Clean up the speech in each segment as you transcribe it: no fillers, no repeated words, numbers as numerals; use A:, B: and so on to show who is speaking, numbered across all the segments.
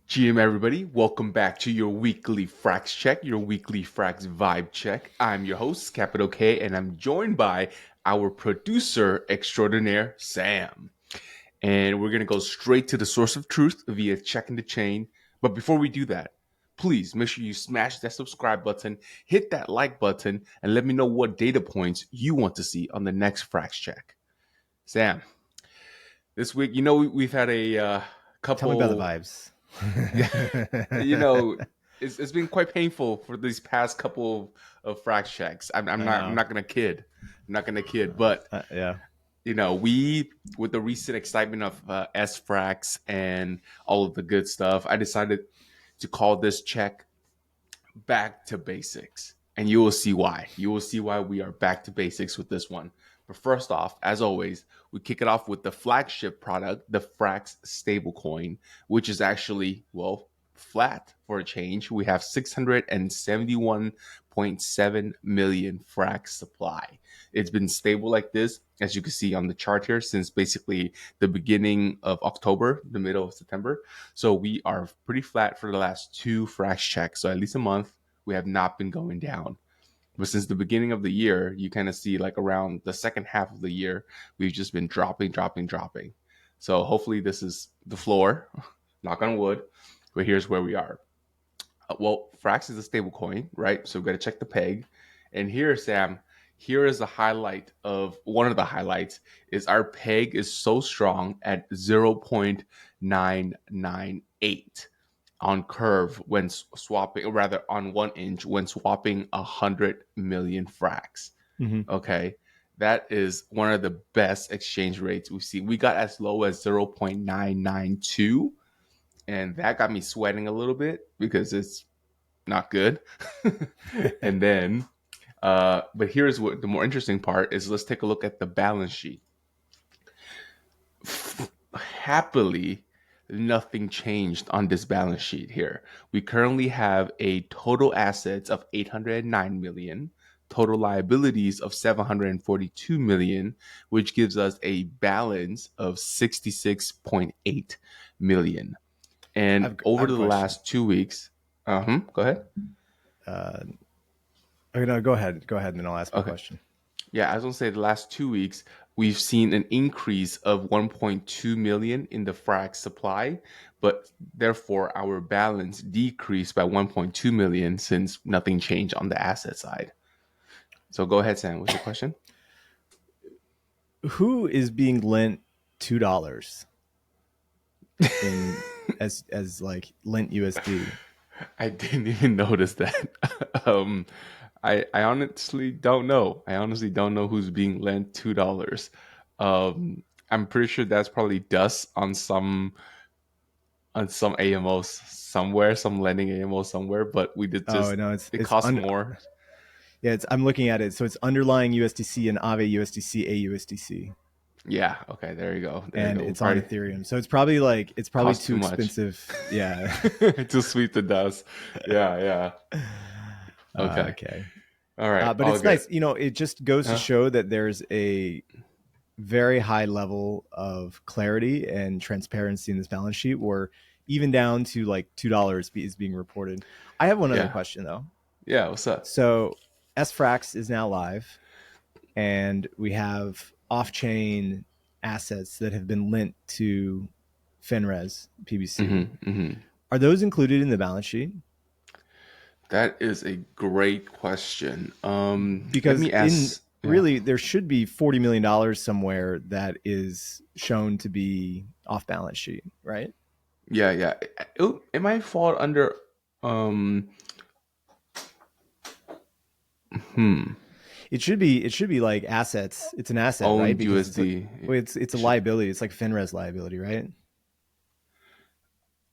A: GM everybody, welcome back to your weekly Frax check, your weekly Frax vibe check. I'm your host, Capital K, and I'm joined by our producer extraordinaire, Sam. And we're going to go straight to the source of truth via checking the chain. But before we do that, please make sure you smash that subscribe button, hit that like button, and let me know what data points you want to see on the next Frax check. Sam, this week, we've had a
B: Tell me about the
A: couple.
B: vibes.
A: Yeah, you know, it's been quite painful for these past couple of frac checks. I'm
B: I
A: not I'm
B: know.
A: not gonna kid. I'm not gonna kid, but
B: Yeah.
A: we with the recent excitement of S-Frax and all of the good stuff, I decided to call this check back to basics. And you will see why. You will see why we are back to basics with this one. But first off, as always, we kick it off with the flagship product, the Frax stablecoin, which is actually, well, flat for a change. We have 671.7 million Frax supply. It's been stable like this, as you can see on the chart here, since basically the beginning of October, the middle of September. So we are pretty flat for the last two Frax checks. So at least a month, we have not been going down. But since the beginning of the year, you kind of see like around the second half of the year, we've just been dropping, dropping, dropping. So hopefully this is the floor, knock on wood, but here's where we are. Well, Frax is a stable coin, right? So we've got to check the peg. And here, Sam, here is the highlight of one of the highlights is our peg is so strong at 0.998 on curve when swapping, or rather on 1 inch when swapping 100 million Frax.
B: hmm
A: Okay. That is one of the best exchange rates we've seen. We got as low as 0.992, and that got me sweating a little bit because it's not good. And then, but here's what the more interesting part is. Let's take a look at the balance sheet. Happily, nothing changed on this balance sheet here. We currently have a total assets of 809 million, total liabilities of 742 million, which gives us a balance of 66.8 million. And
B: I
A: over
B: have a
A: the
B: question.
A: last 2 weeks, go ahead.
B: Uh, okay, no, go ahead. Go ahead, and then I'll ask my
A: Okay.
B: question.
A: Yeah, I was gonna say the last 2 weeks we've seen an increase of 1.2 million in the Frax supply, but therefore our balance decreased by 1.2 million since nothing changed on the asset side. So go ahead, Sam. What's your question?
B: Who is being lent $2 in as like lent USD?
A: I didn't even notice that. um, I honestly don't know. I honestly don't know who's being lent $2. I'm pretty sure that's probably dust on some AMOs somewhere, some lending AMO somewhere, but we did
B: Oh
A: just
B: no,
A: it costs more.
B: yeah. It's I'm looking at it. So it's underlying USDC and Aave USDC AUSDC,
A: Yeah, okay, there you go. There you
B: and
A: go. We
B: it's on
A: probably
B: Ethereum. So it's probably
A: cost
B: too
A: too much.
B: expensive. Yeah.
A: Too sweet to dust. Yeah, yeah. Okay.
B: Okay.
A: All right.
B: But
A: All
B: it's
A: good.
B: nice. It just goes to
A: Huh?
B: show that there's a very high level of clarity and transparency in this balance sheet where even down to like $2 is being reported. I have one other
A: Yeah.
B: question though.
A: Yeah, what's up?
B: So SFrax is now live and we have off-chain assets that have been lent to FinRes PBC.
A: Mm-hmm.
B: Are those included in the balance sheet?
A: That is a great question. Let
B: Because
A: me
B: in
A: ask. Yeah.
B: really there should be $40 million somewhere that is shown to be off balance sheet, right?
A: Yeah, yeah. It might fall under um hmm
B: It should be like assets. It's an asset, right?
A: owned
B: Because it's like
A: USD.
B: well, it's a liability. It's like FinRes liability, right?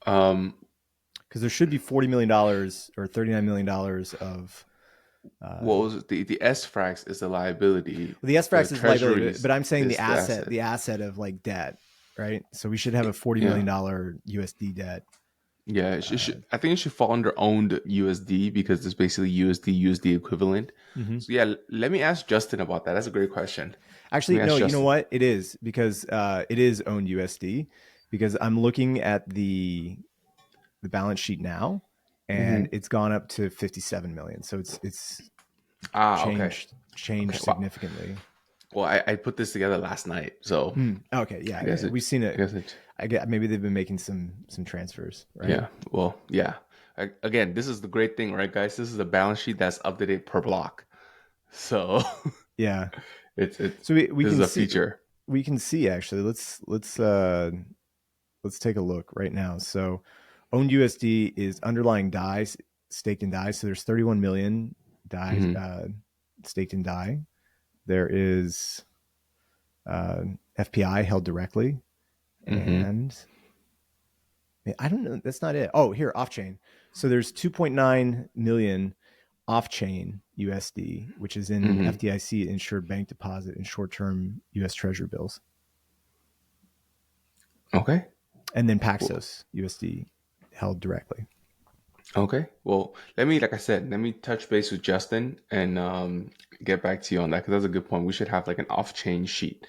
A: Um
B: Because there should be $40 million or $39 million of
A: what was it? The S frax is the liability.
B: the
A: The
B: SFrax is liability, but,
A: treasuries
B: but I'm saying the
A: is the
B: asset,
A: asset.
B: the asset of like debt, right? So we should have a $40
A: Yeah.
B: million USD debt.
A: Yeah,
B: Uh,
A: I think it should fall under owned USD because it's basically USD equivalent.
B: mhm.
A: So yeah, let me ask Justin about that. That's a great question. Let
B: Actually,
A: me ask
B: no, you know
A: Justin.
B: what? It is because it is owned USD because I'm looking at the balance sheet now, and
A: Mm-hmm.
B: it's gone up to 57 million. So it's
A: Ah, okay.
B: changed
A: Okay. Wow.
B: significantly.
A: Well, I put this together last night, so
B: Okay,
A: I
B: yeah,
A: guess
B: yeah,
A: it.
B: we've seen
A: I
B: it.
A: guess it.
B: I get maybe they've been making some transfers, right?
A: Yeah. Well, yeah. Again, this is the great thing, right, guys? This is a balance sheet that's updated per block. So
B: Yeah.
A: it's
B: So we
A: this is
B: can
A: a
B: see
A: feature.
B: actually. Let's take a look right now. So owned USD is underlying DAI staked in DAI. So there's 31 million DAI
A: Mm-hmm.
B: staked in DAI. There is FPI held directly,
A: Mm-hmm.
B: and I don't know. That's not it. Oh, here off chain. So there's 2.9 million off chain USD, which is in
A: Mm-hmm.
B: FDIC insured bank deposit and short term US Treasury bills,
A: Okay.
B: and then
A: Well,
B: Paxos USD held directly.
A: okay. Well, let me, like I said, let me touch base with Justin and get back to you on that because that's a good point. We should have like an off-chain sheet,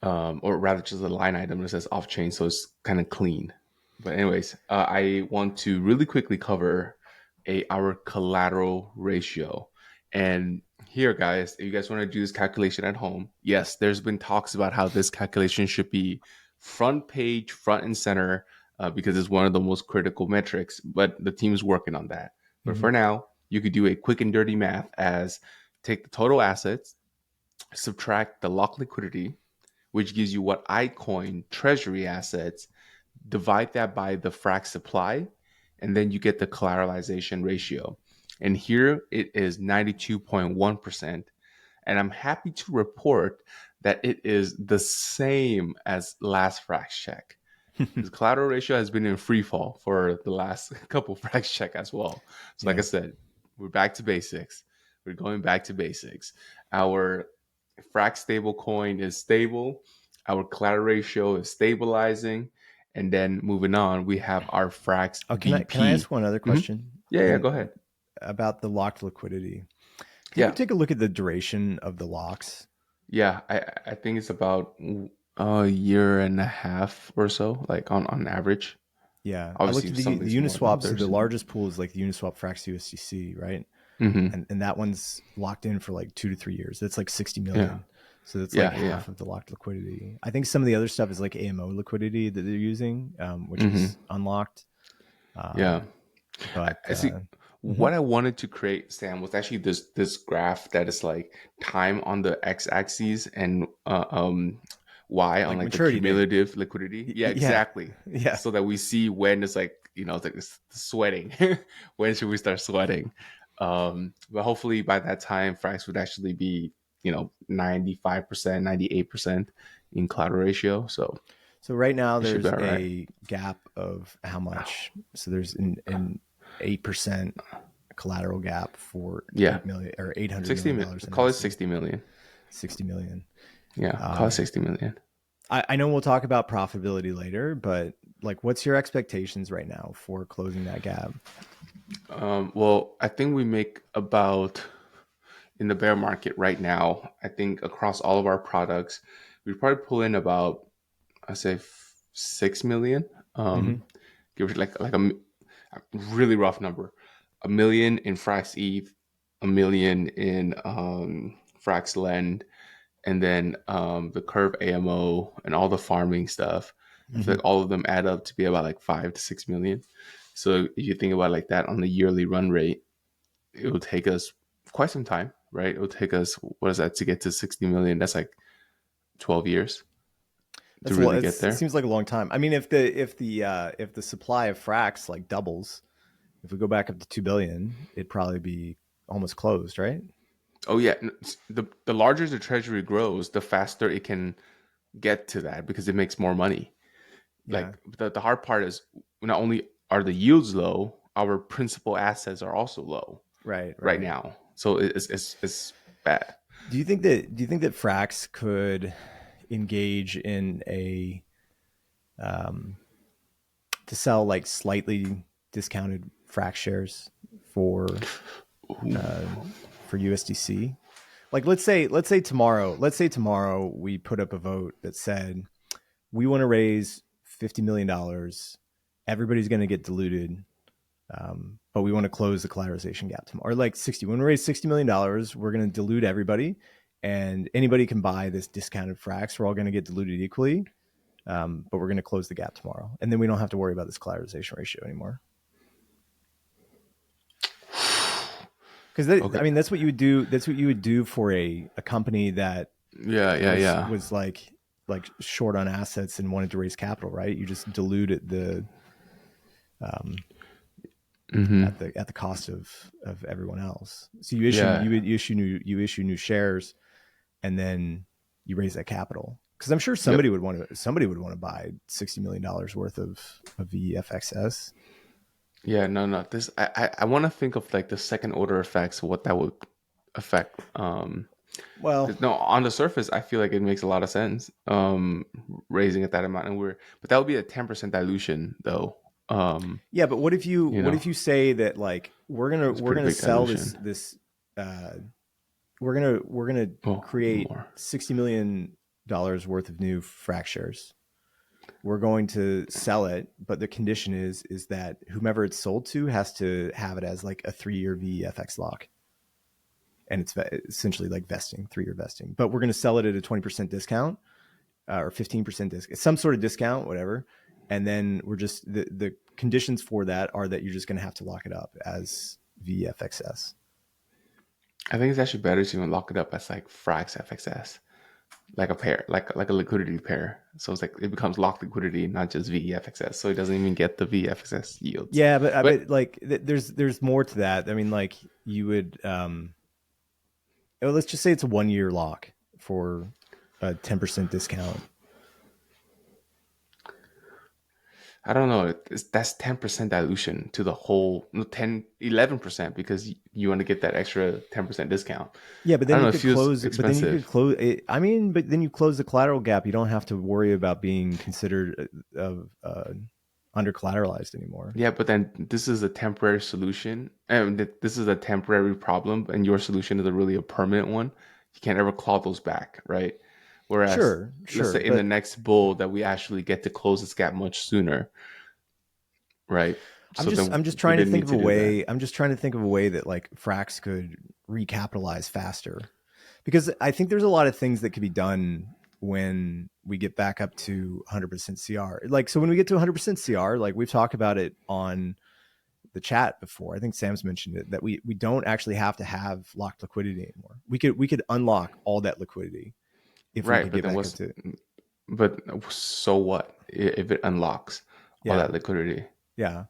A: or rather just a line item that says off-chain, so it's kind of clean. But anyways, I want to really quickly cover our collateral ratio. And here, guys, if you guys want to do this calculation at home, yes, there's been talks about how this calculation should be front page, front and center, because it's one of the most critical metrics. But the team is working on that. But
B: Mm-hmm.
A: for now, you could do a quick and dirty math as take the total assets, subtract the lock liquidity, which gives you what I coin treasury assets, divide that by the Frax supply, and then you get the collateralization ratio. And here it is 92.1%. And I'm happy to report that it is the same as last FraxCheck. Because collateral ratio has been in free fall for the last couple FraxCheck as well. So, like I
B: Yeah.
A: said, we're back to basics. We're going back to basics. Our Frax stable coin is stable. Our collateral ratio is stabilizing. And then moving on, we have our Frax
B: Oh, can I ask
A: BP.
B: one other
A: Mm-hmm.
B: question?
A: Yeah, yeah,
B: And
A: go ahead.
B: about the locked liquidity. Can you
A: Yeah,
B: take a look at the duration of the locks?
A: yeah. I think it's about a year and a half or so, like on average.
B: Yeah, I looked
A: Obviously,
B: at
A: something's
B: the
A: more than
B: Uniswap. So
A: others.
B: the largest pool is like the Uniswap Frax USDC, right?
A: Mm-hmm.
B: And that one's locked in for like 2 to 3 years. That's like 60
A: Yeah,
B: million. So that's like
A: yeah, yeah.
B: half of the locked liquidity. I think some of the other stuff is like AMO liquidity that they're using, which
A: Mm-hmm.
B: is unlocked.
A: Yeah.
B: But
A: I see.
B: mhm.
A: What I wanted to create, Sam, was actually this graph that is like time on the x-axis and y on
B: Like
A: like the
B: maturity date.
A: cumulative liquidity. Yeah,
B: Yeah,
A: exactly.
B: yeah.
A: So that we see when it's like it's like it's sweating. When should we start sweating? But hopefully by that time, Frax would actually be 95%, 98% in collateral ratio. So
B: So right now
A: it should be
B: there's
A: all right.
B: a gap of how much? So there's an 8% collateral gap for
A: Yeah,
B: 8 million or 800
A: 60
B: million
A: million.
B: dollars in
A: Call it
B: assets.
A: 60 million.
B: 60 million.
A: Yeah, call it
B: Um,
A: 60 million.
B: I know we'll talk about profitability later, but like, what's your expectations right now for closing that gap?
A: Well, I think we make about in the bear market right now. I think across all of our products, we probably pull in about I say 6 million.
B: Mm-hmm.
A: Give it a really rough number: 1 million in FrxETH, 1 million in FraxLend, and then the Curve AMO and all the farming stuff. I feel
B: Mm-hmm.
A: like all of them add up to be about like 5 to 6 million. So if you think about it like that on the yearly run rate, it will take us quite some time, right? It will take us what is that to get to 60 million? That's like 12 years to
B: That's a lot.
A: really get
B: It
A: there.
B: seems like a long time. I mean, if the supply of Frax like doubles, if we go back up to 2 billion, it'd probably be almost closed, right?
A: Oh yeah, the larger the treasury grows, the faster it can get to that because it makes more money.
B: Yeah.
A: Like the hard part is not only are the yields low, our principal assets are also low
B: Right.
A: right
B: Right.
A: now. So it's bad.
B: Do you think that Frax could engage in a um, to sell like slightly discounted Frax shares for uh, for USDC? Like let's say tomorrow we put up a vote that said we want to raise $50 million everybody's going to get diluted. But we want to close the collateralization gap tomorrow. Or like when we raise $60 million, we're going to dilute everybody, and anybody can buy this discounted Frax. We're all going to get diluted equally. But we're going to close the gap tomorrow. And then we don't have to worry about this collateralization ratio anymore. Because I mean, that's what you would do. That's what you would do for a company that was like short on assets and wanted to raise capital, right? You just dilute it at the cost of everyone else. So you issue new shares, and then you raise that capital. Because I'm sure somebody would want to buy $60 million worth of FrxETH.
A: Yeah, no. This I want to think of like the second order effects, what that would affect.
B: Well,
A: No, on the surface, I feel like it makes a lot of sense. Raising at that amount, but that would be a 10% dilution, though.
B: Yeah, but what if you say that like we're gonna sell
A: dilution.
B: we're gonna create $60 million worth of new Frax shares. We're going to sell it, but the condition is that whomever it's sold to has to have it as like a 3-year VFX lock, and it's essentially like vesting, 3-year vesting. But we're going to sell it at a 20% discount or 15% discount, some sort of discount, whatever. And then we're just the conditions for that are that you're just going to have to lock it up as VFXS.
A: I think it's actually better to even lock it up as like Frax FXS. Like a pair, like a liquidity pair. So it's like it becomes locked liquidity, not just VFXS. So it doesn't even get the VFXS yields.
B: Yeah, but like there's more to that. I mean, like you would, let's just say it's a 1-year lock for a 10% discount.
A: I don't know. That's 10% dilution to the whole 11% because you want to get that extra 10% discount.
B: Yeah, but then you could close.
A: Expensive.
B: But then you could close. I mean, but then you close the collateral gap. You don't have to worry about being considered under collateralized anymore.
A: Yeah, but then this is a temporary solution, and this is a temporary problem, and your solution is really a permanent one. You can't ever claw those back, right? Whereas,
B: sure,
A: let's say in the next bull that we actually get to close this gap much sooner, right?
B: I'm just trying to think of a way. I'm just trying to think of a way that like Frax could recapitalize faster, because I think there's a lot of things that could be done when we get back up to 100% CR. Like, so when we get to 100% CR, like we've talked about it on the chat before. I think Sam's mentioned it, that we don't actually have to have locked liquidity anymore. We could unlock all that liquidity if we could get back up to.
A: But so what if it unlocks all that liquidity?
B: Yeah.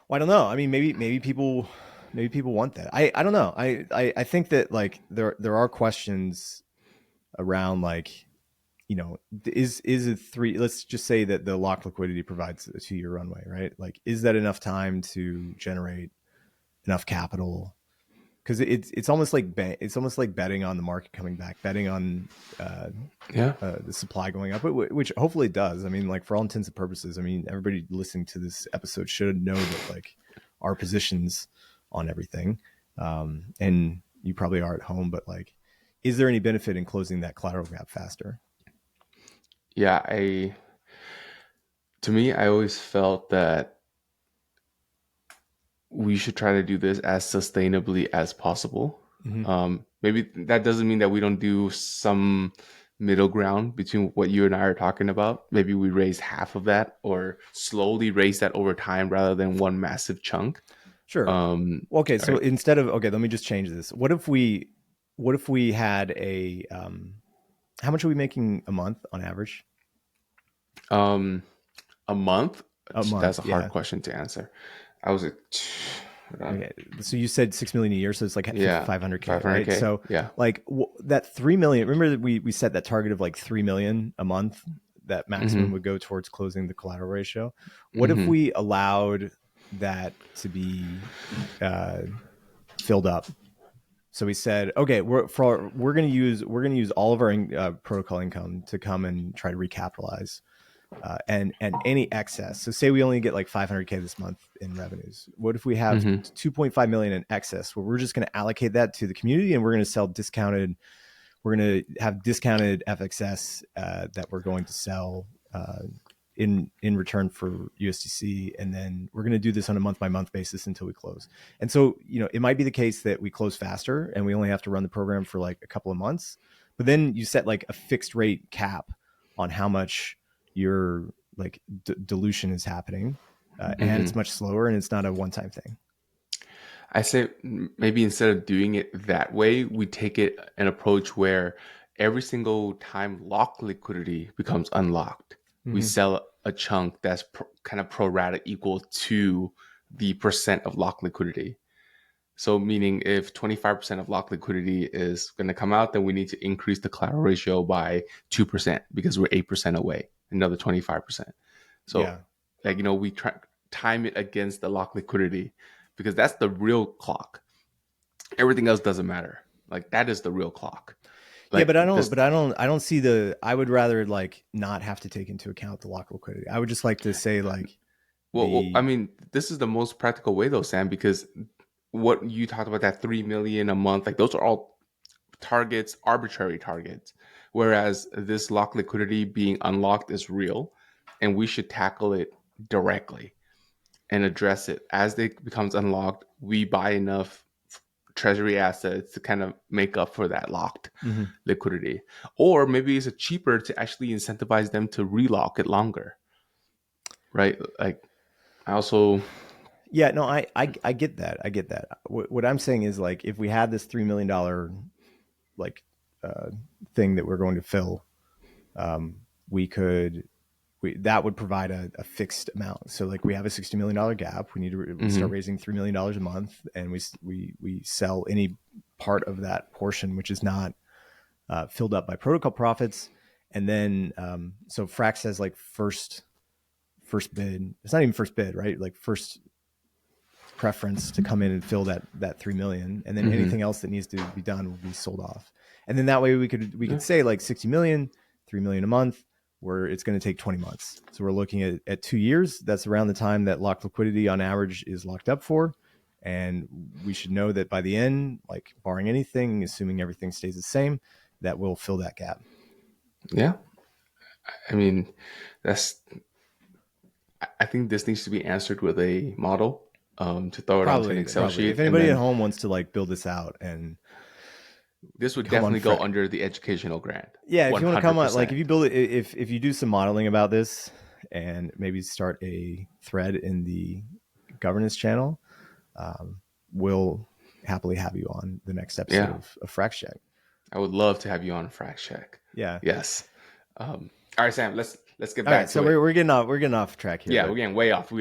B: Well, I don't know. I mean, maybe people want that. I don't know. I think that like there are questions around like, you know, is it 3? Let's just say that the locked liquidity provides a 2-year runway, right? Like, is that enough time to generate enough capital? Because it's almost like betting on the market coming back, betting on the supply going up, which hopefully it does. I mean, like for all intents and purposes, I mean, everybody listening to this episode should know that like our positions on everything, and you probably are at home, but like, is there any benefit in closing that collateral gap faster?
A: Yeah, to me, I always felt that we should try to do this as sustainably as possible.
B: Mm-hmm.
A: Maybe that doesn't mean that we don't do some middle ground between what you and I are talking about. Maybe we raise half of that or slowly raise that over time rather than one massive chunk.
B: Sure. Okay. So instead of, let me just change this. What if we had a, how much are we making a month on average?
A: A month? That's a hard
B: yeah.
A: question to answer. I was like,
B: okay. So you said 6 million a year, so it's like 500K, right? So
A: yeah,
B: like that 3 million. Remember that we set that target of like 3 million a month. That maximum would go towards closing the collateral ratio. What if we allowed that to be filled up? So we said, okay, we're going to use all of our protocol income to come and try to recapitalize. And any excess. So say we only get like 500K this month in revenues. What if we have 2.5 million in excess, where we're just going to allocate that to the community, and we're going to sell discounted. We're going to have discounted FXS that we're going to sell in return for USDC, and then we're going to do this on a month by month basis until we close. And so, it might be the case that we close faster and we only have to run the program for like a couple of months, but then you set like a fixed rate cap on how much your like dilution is happening, and it's much slower and it's not a one-time thing.
A: I say maybe instead of doing it that way, we take it an approach where every single time locked liquidity becomes unlocked, we sell a chunk that's kind of pro rata equal to the percent of locked liquidity. So meaning if 25% of locked liquidity is going to come out, then we need to increase the collateral ratio by 2% because we're 8% away, another 25%. So
B: Yeah.
A: like, we time it against the locked liquidity because that's the real clock. Everything else doesn't matter. Like that is the real clock.
B: Yeah,
A: Like
B: but I
A: this,
B: don't see I would rather like not have to take into account the lock liquidity. I would just like to say like
A: I mean, this is the most practical way though, Sam, because what you talked about, that 3 million a month, like those are all targets, arbitrary targets. Whereas this lock liquidity being unlocked is real, and we should tackle it directly and address it as it becomes unlocked. We buy enough treasury assets to kind of make up for that locked liquidity, or maybe it's cheaper to actually incentivize them to relock it longer, right? Like I also
B: Yeah, no, I get that. I get that. What I'm saying is like if we had this $3 million like thing that we're going to fill, we could that would provide a fixed amount. So like we have a $60 million gap. We need to start raising $3 million a month, and we sell any part of that portion which is not filled up by protocol profits, and then so Frax has like first bid. It's not even first bid, right? Like first preference to come in and fill that 3 million, and then anything else that needs to be done will be sold off. And then that way we could say like 60 million, 3 million a month, where it's going to take 20 months. So we're looking at 2 years. That's around the time that locked liquidity on average is locked up for. And we should know that by the end, like barring anything, assuming everything stays the same, that will fill that gap.
A: Yeah. I mean, I think this needs to be answered with a model to throw it onto an Excel sheet.
B: If anybody at home wants to like build this out, and
A: this would definitely go under the educational grant.
B: Yeah, if you want to come on, like if you build it, if you do some modeling about this and maybe start a thread in the governance channel, we'll happily have you on the next episode of FraxCheck.
A: I would love to have you on FraxCheck.
B: Yeah.
A: Yes. All right, Sam. Let's get back to
B: so
A: it.
B: We're getting off track here.
A: Yeah, we're getting way off.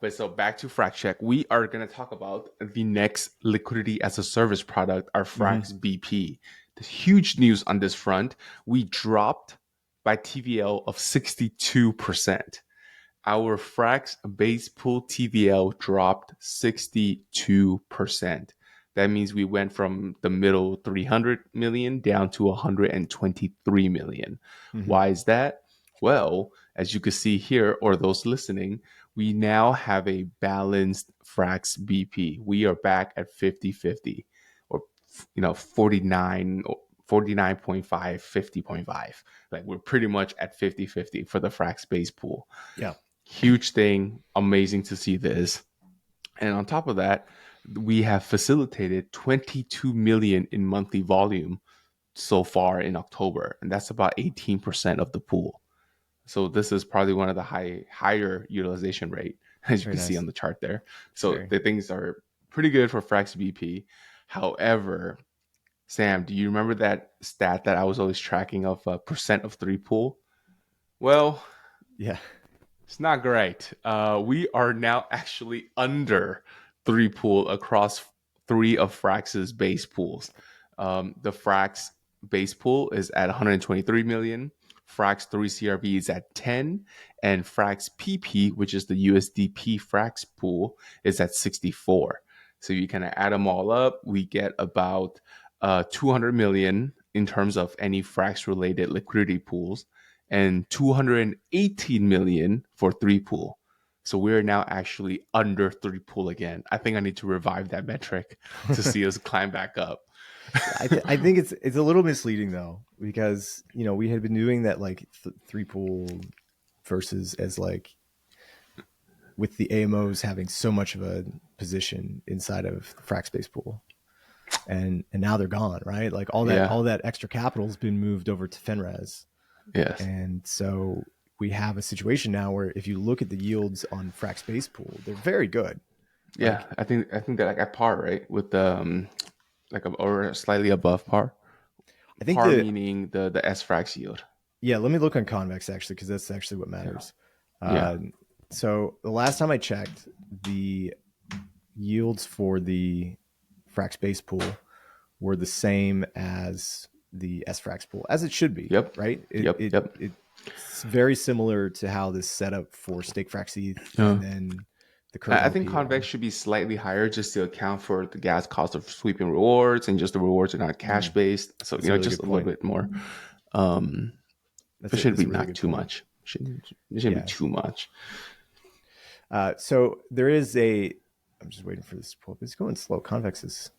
A: But so back to FraxCheck. We are going to talk about the next liquidity as a service product, our Frax BP. There's huge news on this front. We dropped by TVL of 62%. Our Frax base pool TVL dropped 62%. That means we went from the middle 300 million down to 123 million. Why is that? Well, as you can see here, or those listening, we now have a balanced Frax BP. We are back at 50-50, or 49, 49.5, 50.5. Like we're pretty much at 50-50 for the Frax base pool.
B: Yeah.
A: Huge thing. Amazing to see this. And on top of that, we have facilitated 22 million in monthly volume so far in October, and that's about 18% of the pool. So this is probably one of the higher utilization rate, as you can see on the chart there. So the things are pretty good for Frax BP. However, Sam, do you remember that stat that I was always tracking of percent of three pool? Well,
B: yeah,
A: it's not great. We are now actually under three pool across three of Frax's base pools. The Frax base pool is at 123 million. Frax 3 CRV is at 10, and Frax PP, which is the USDP Frax pool, is at 64. So you kind of add them all up, we get about 200 million in terms of any Frax related liquidity pools, and 218 million for three pool. So we're now actually under three pool again. I think I need to revive that metric to see us climb back up.
B: I think it's a little misleading though, because we had been doing that like three pool versus as like with the AMOs having so much of a position inside of the Frax base pool. And now they're gone, right? Like
A: Yeah.
B: all that extra capital has been moved over to FinRes.
A: Yes.
B: And so we have a situation now where if you look at the yields on Frax base pool, they're very good.
A: Yeah.
B: Like
A: I think they're like at par, right? With the like or slightly above par.
B: I think
A: Par
B: that
A: meaning the S frax yield.
B: yeah, let me look on convex actually because that's actually what
A: Yeah.
B: matters.
A: Yeah.
B: Uh, so the last time I checked, the yields for the Frax base pool were the same as the SFrax pool, as it should be,
A: Yep.
B: right?
A: Yep. Yep.
B: It's very similar to how this set up for stake FrxETH
A: Yeah.
B: and then the curve
A: I think
B: LP
A: convex
B: one.
A: should be slightly higher just to account for the gas cost of sweeping rewards and just the rewards are not cash based. So
B: That's a really
A: just
B: good
A: a little
B: point.
A: bit more. Um, it shouldn't
B: That's
A: be
B: a really
A: not
B: good
A: too
B: point.
A: much. It shouldn't be
B: Yeah.
A: too much.
B: So there is a. I'm just waiting for this to pull up. It's going slow. Convex is.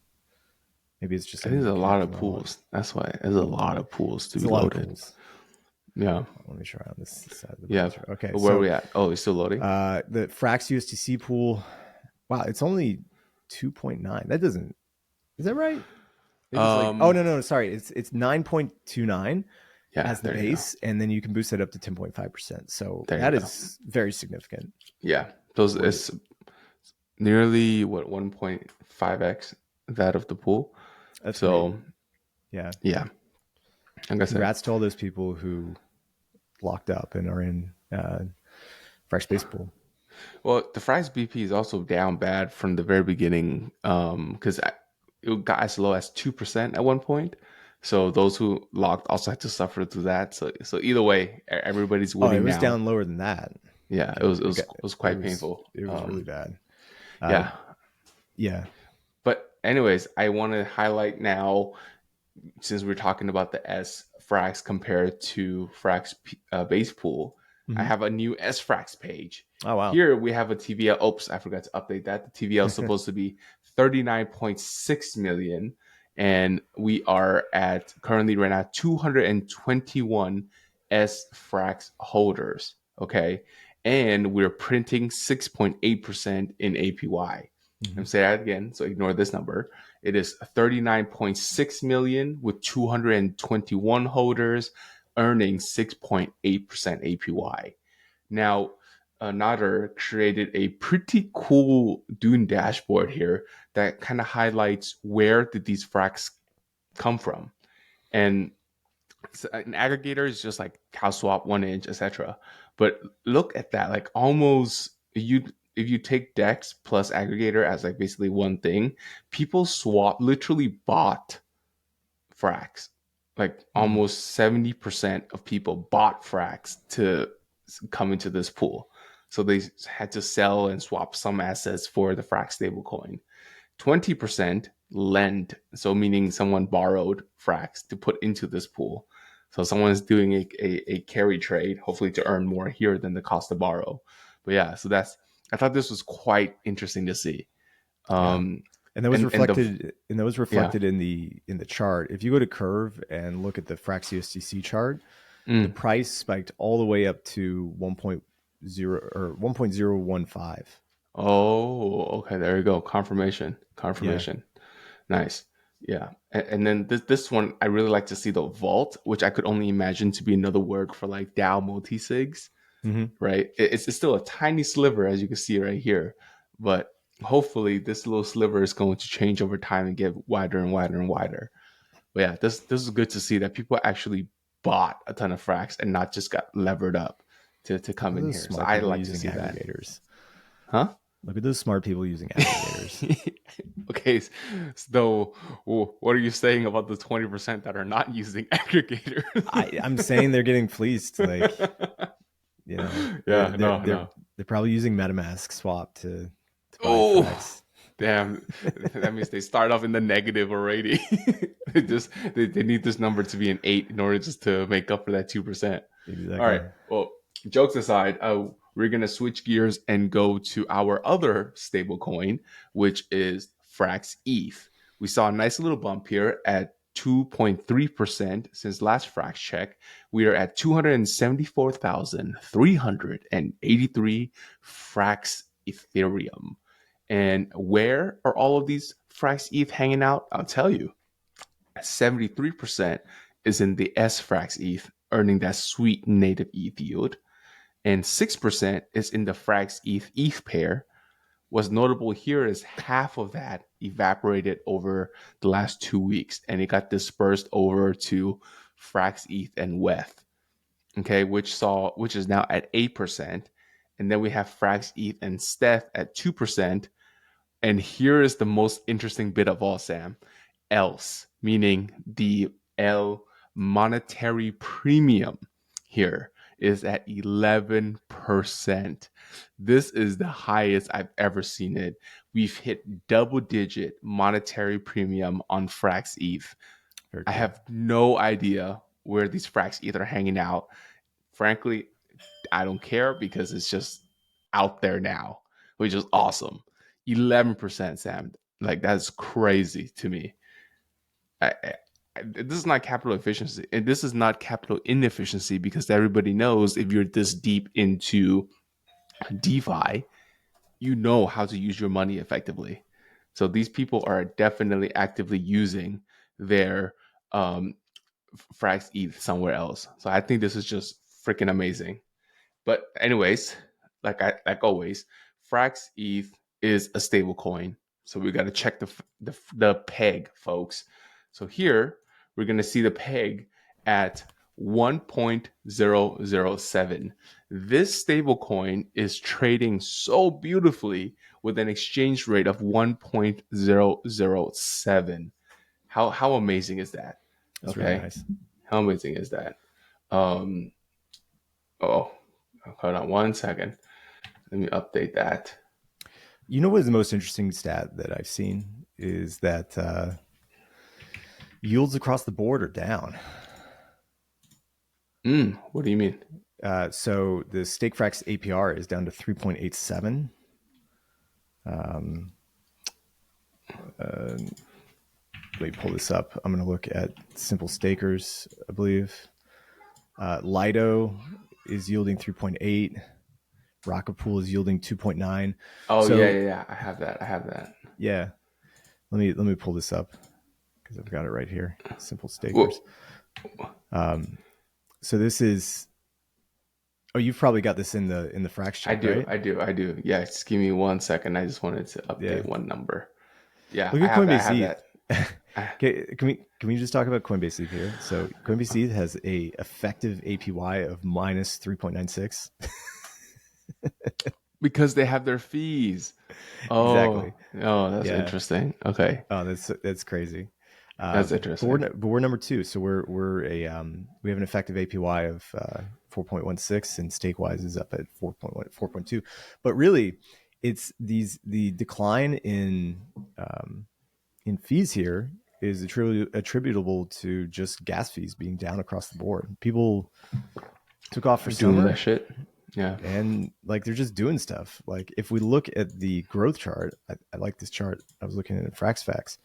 B: Maybe it's just
A: I
B: I
A: think
B: need
A: there's
B: to
A: a lot
B: connect the
A: of
B: wrong one.
A: pools. That's why there's a lot of pools to
B: It's
A: be
B: a lot of
A: loaded.
B: pools.
A: Yeah.
B: Let me try on this side of the
A: Yeah.
B: browser. Okay,
A: Where are
B: so
A: we at? Oh, it's still loading.
B: the Frax USDC pool. Wow, it's only 2.9. That doesn't. Is that right? Maybe it's like. Oh
A: Um,
B: no, sorry. It's 9.29
A: yeah,
B: as the
A: there you go.
B: base, and then you can boost it up to 10.5%. So
A: There you
B: that
A: go.
B: is very significant.
A: Yeah. Those
B: We're,
A: is nearly what 1.5x that of the pool.
B: that's great.
A: So
B: Yeah.
A: yeah, like I said,
B: Congrats to all those people who locked up and are in Fresh Base Pool.
A: well, the Frax BP is also down bad from the very beginning because it got as low as 2% at one point. So those who locked also had to suffer through that. So either way, everybody's
B: Oh, it
A: winning
B: was
A: now.
B: down lower than that.
A: Yeah, it
B: It,
A: was it
B: it,
A: was
B: got,
A: it was
B: it
A: quite
B: was
A: painful.
B: it was really bad. Uh,
A: Yeah,
B: yeah.
A: but anyways, I want to highlight now since we're talking about the S Frax compared to Frax base pool, I
B: Mm-hmm.
A: have a new S Frax page.
B: Oh wow.
A: Here we have a TVL. Oops, I forgot to update that. The TVL is supposed to be 39.6 million, and we are at currently right now 221 S Frax holders. Okay, and we're printing 6.8% in APY.
B: Mm-hmm.
A: I'm say that again, so ignore this number. It is 39.6 million with 221 holders earning 6.8% APY. Now, Nader created a pretty cool Dune dashboard here that kind of highlights where did these fracks come from. And an aggregator is just like cow swap, 1inch, etc. But look at that, like almost you if you take Dex plus aggregator as like basically one thing, people swap literally bought Frax. Like
B: Mm-hmm.
A: almost 70% of people bought Frax to come into this pool. So they had to sell and swap some assets for the Frax stablecoin. 20% lend, so meaning someone borrowed Frax to put into this pool. So someone's doing a carry trade, hopefully to earn more here than the cost to borrow. But yeah, so I thought this was quite interesting to see.
B: Yeah.
A: Um,
B: And that was
A: and the yeah,
B: reflected in the chart. If you go to Curve and look at the Frax USDC chart, the
A: mm.
B: price spiked all the way up to 1.0 or 1.015.
A: Oh, okay, there you go. Confirmation.
B: Yeah.
A: Confirmation. Nice. Yeah. And then this one, I really like to see the vault, which I could only imagine to be another word for like DAO multi-sigs,
B: Mm-hmm.
A: right? It's still a tiny sliver, as you can see right here. But hopefully this little sliver is going to change over time and get wider and wider and wider. But yeah, this is good to see that people actually bought a ton of Frax and not just got levered up to
B: Look
A: come
B: at
A: in
B: those
A: here. So
B: smart
A: I
B: people
A: like to
B: using
A: see that.
B: aggregators.
A: Huh?
B: Look at those smart people using aggregators.
A: Okay, so what are you saying about the 20% that are not using aggregators?
B: I'm saying they're getting fleeced. Like, you know,
A: Yeah, no.
B: they're probably using MetaMask swap to buy
A: Oh,
B: Frax.
A: damn. That means they start off in the negative already. They need this number to be an 8 in order just to make up for that 2%. All
B: Exactly.
A: right. Well, jokes aside, we're gonna switch gears and go to our other stable coin, which is FrxETH. We saw a nice little bump here at 2.3% since last FraxCheck. We are at 274,383 Frax Ethereum. And where are all of these FrxETH hanging out? I'll tell you. 73% is in the SFraxETH, earning that sweet native ETH yield. And 6% is in the FraxETH ETH pair. What's notable here is half of that evaporated over the last 2 weeks, and it got dispersed over to FrxETH and WETH, okay, which is now at 8%. And then we have FrxETH and STETH at 2%. And here is the most interesting bit of all, Sam. Else, meaning the L monetary premium here is at 11%. This is the highest I've ever seen it. We've hit double-digit monetary premium on FrxETH.
B: Very
A: I
B: cool.
A: have no idea where these FrxETH are hanging out. Frankly, I don't care because it's just out there now, which is awesome. 11%, Sam. Like, that's crazy to me. This is not capital efficiency, and this is not capital inefficiency, because everybody knows if you're this deep into DeFi, you know how to use your money effectively. So these people are definitely actively using their Frax ETH somewhere else. So I think this is just freaking amazing. But anyways, like always, Frax ETH is a stable coin, so we got to check the peg, folks. So here we're gonna see the peg at 1.007. This stable coin is trading so beautifully with an exchange rate of 1.007. How amazing is that?
B: That's really
A: Okay,
B: nice.
A: how amazing is that? Um, oh, hold on one second. Let me update that.
B: You know what is the most interesting stat that I've seen is that yields across the board are down.
A: What do you mean?
B: So the stake Frax APR is down to 3.87. Let me pull this up. I'm going to look at simple stakers, I believe. Lido is yielding 3.8. Rocket Pool is yielding 2.9.
A: Oh,
B: So
A: yeah. I have that.
B: yeah, let me pull this up because I've got it right here. Simple stakers.
A: Whoa.
B: So this is. Oh, you've probably got this in the FraxCheck, right?
A: I do. Yeah, just give me 1 second. I just wanted to
B: Yeah.
A: update one number. Yeah,
B: Look
A: I
B: at
A: have that. I
B: Coinbase
A: have
B: ETH.
A: that.
B: Okay, can we just talk about Coinbase ETH here? So Coinbase ETH has a effective APY of minus 3.96.
A: Because they have their fees.
B: Exactly.
A: That's
B: Yeah.
A: interesting. Okay,
B: Oh, that's crazy.
A: that's
B: But
A: interesting.
B: we're number two, so we have an effective APY of 4.16, and Stakewise is up at 4.2. But really, it's the decline in fees here is attributable to just gas fees being down across the board. People took off for
A: Doing that
B: summer,
A: shit. Yeah.
B: and like they're just doing stuff. Like if we look at the growth chart, I like this chart. I was looking at FraxFacts.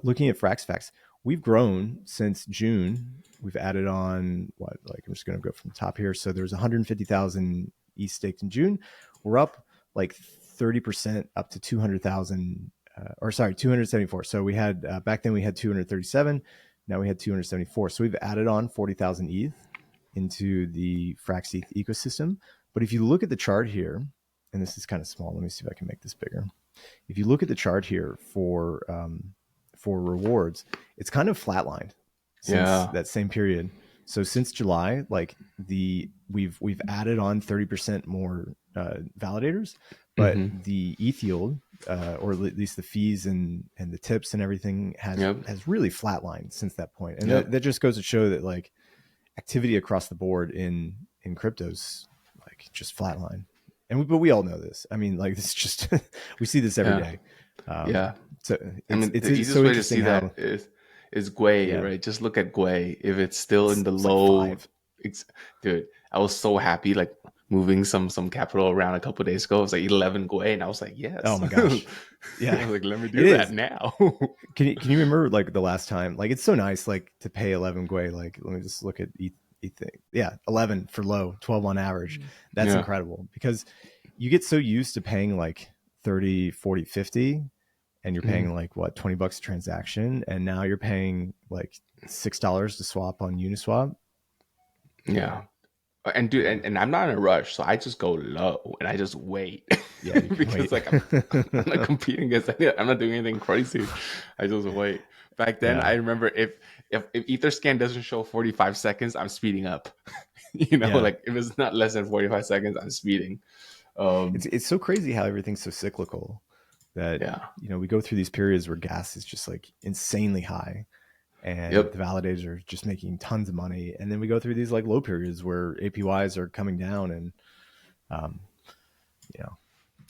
B: Looking at FraxFacts, we've grown since June. We've added on what? Like I'm just going to go from the top here. So there's 150,000 ETH staked in June. We're up like 30% up to 200,000. 274. So we had back then we had 237. Now we had 274. So we've added on 40,000 ETH into the FrxETH ecosystem. But if you look at the chart here, and this is kind of small, let me see if I can make this bigger. If you look at the chart here for rewards, it's kind of flatlined since that same period. So since July, like we've added on 30% more validators, but the ETH yield, or at least the fees and the tips and everything has really flatlined since that point. And that just goes to show that like activity across the board in cryptos like just flatline. But we all know this. I mean, like this just we see this every day. So
A: the easiest
B: so
A: way to see
B: interesting
A: that is Gwei,
B: Yeah.
A: right? Just look at Gwei. If it's still in the
B: it's
A: low,
B: like 5.
A: dude, I was so happy. Like moving some capital around a couple of days ago. It was like 11 Gwei, and I was like,
B: Oh
A: yes.
B: my
A: I
B: gosh. Yeah,
A: was like, let me
B: it
A: do that
B: is.
A: now.
B: Can you remember like the last time? Like it's so nice like to pay 11 Gwei. Like let me just look at ETH thing. Yeah, 11 for low, 12 on average. That's
A: Yeah.
B: incredible because you get so used to paying like 30, 40, 50, and you're
A: Mhm.
B: paying like what, $20 a transaction, and now you're paying like $6 to swap on Uniswap.
A: Yeah. And dude, and I'm not in a rush, so I just go low and I just wait
B: Yeah, you can
A: because
B: wait.
A: like I'm not competing against any, I'm not doing anything crazy. I just wait. Back then,
B: Yeah,
A: I remember if Etherscan doesn't show 45 seconds, I'm speeding up.
B: yeah.
A: Like if it's not less than 45 seconds, I'm speeding. Um,
B: It's so crazy how everything's so cyclical that
A: yeah.
B: we go through these periods where gas is just like insanely high and
A: Yep.
B: the validators are just making tons of money, and then we go through these like low periods where APYs are coming down, and um, you know,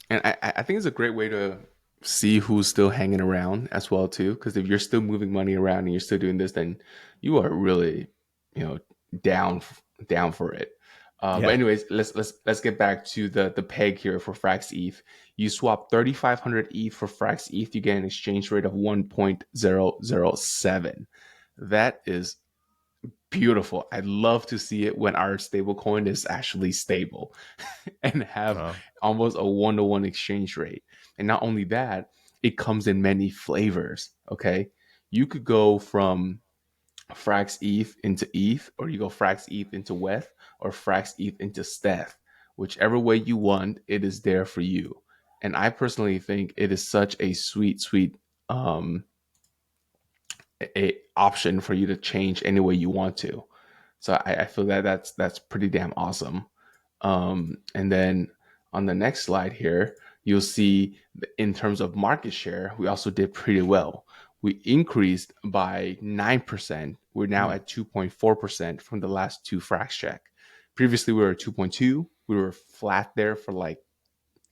A: And I think it's a great way to see who's still hanging around as well too. Because if you're still moving money around and you're still doing this, then you are really, you know, down down for it. But
B: yeah.
A: anyways, let's get back to the peg here for FrxETH. You swap 3,500 ETH for FrxETH, you get an exchange rate of 1.007. That is beautiful. I'd love to see it when our stablecoin is actually stable and have
B: Well,
A: almost a 1-to-1 exchange rate. And not only that, it comes in many flavors. Okay. You could go from FrxETH into ETH, or you go FrxETH into WETH, or FrxETH into STETH. Whichever way you want, it is there for you. And I personally think it is such a sweet um, a option for you to change any way you want to. So I feel that that's pretty damn awesome. And then on the next slide here, you'll see in terms of market share, we also did pretty well. We increased by 9%. We're now
B: hmm.
A: at 2.4% from the last two FraxCheck. Previously, we were at 2.2. We were flat there for like,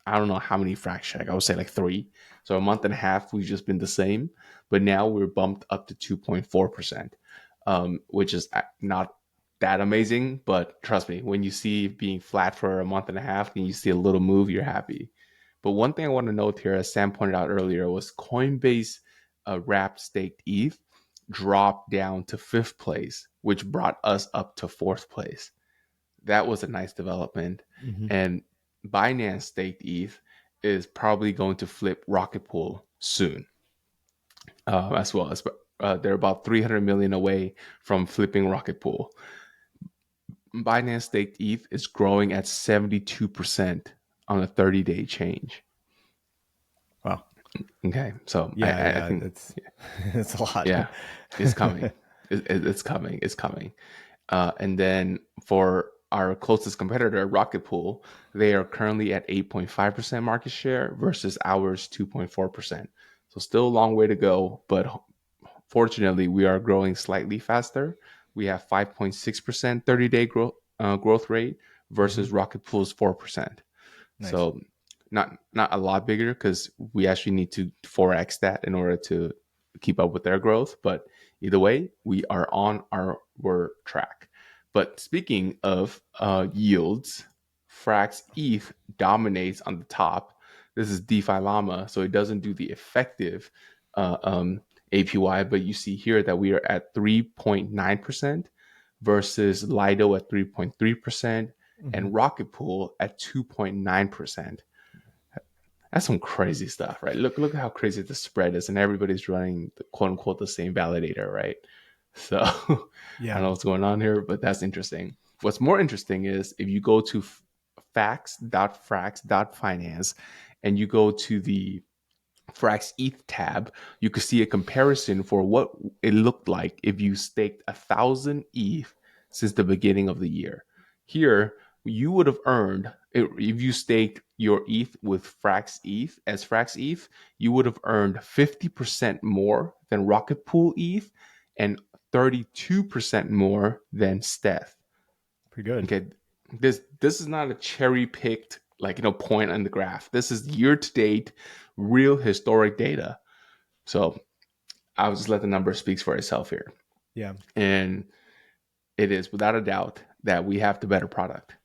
A: I don't know how many FraxCheck. I would say like three. So a month and a half, we've just been the same. But now we're bumped up to 2.4%, which is not that amazing. But trust me, when you see being flat for a month and a half and you see a little move, you're happy. But one thing I want to note here, as Sam pointed out earlier, was Coinbase wrapped staked ETH dropped down to fifth place, which brought us up to fourth place. That was a nice development.
B: Hmm.
A: And Binance staked ETH is probably going to flip Rocket Pool soon, as well as they're about 300 million away from flipping Rocket Pool. Binance staked ETH is growing at 72% on a 30-day change.
B: Wow.
A: Okay, so
B: Yeah,
A: I
B: yeah.
A: think,
B: It's it's a lot.
A: yeah, it's coming. It's coming. It's coming. And then for our closest competitor, Rocket Pool, they are currently at 8.5% market share versus ours 2.4%. So still a long way to go, but fortunately, we are growing slightly faster. We have 5.6% 30-day growth rate
B: Hmm.
A: versus Rocket Pool's 4%.
B: Nice.
A: So not a lot bigger because we actually need to 4x that in order to keep up with their growth. But either way, we are on our track. But speaking of yields, FraxETH dominates on the top. This is DeFi Llama, so it doesn't do the effective uh, um, APY, but you see here that we are at 3.9% versus Lido at 3.3%
B: Hmm.
A: and Rocket Pool at 2.9%. That's some crazy stuff, right? Look at how crazy the spread is, and everybody's running the quote unquote the same validator, right? So I don't
B: Yeah.
A: know what's going on here, but that's interesting. What's more interesting is if you go to fax.frax.finance and you go to the FrxETH tab, you could see a comparison for what it looked like if you staked 1,000 ETH since the beginning of the year. Here, you would have earned, if you staked your ETH with FrxETH as FrxETH, you would have earned 50% more than Rocket Pool ETH and 32% more than STETH.
B: Pretty good.
A: Okay, this is not a cherry picked like point on the graph. This is year to date, real historic data. So I'll just let the number speaks for itself here,
B: Yeah.
A: and it is without a doubt that we have the better product.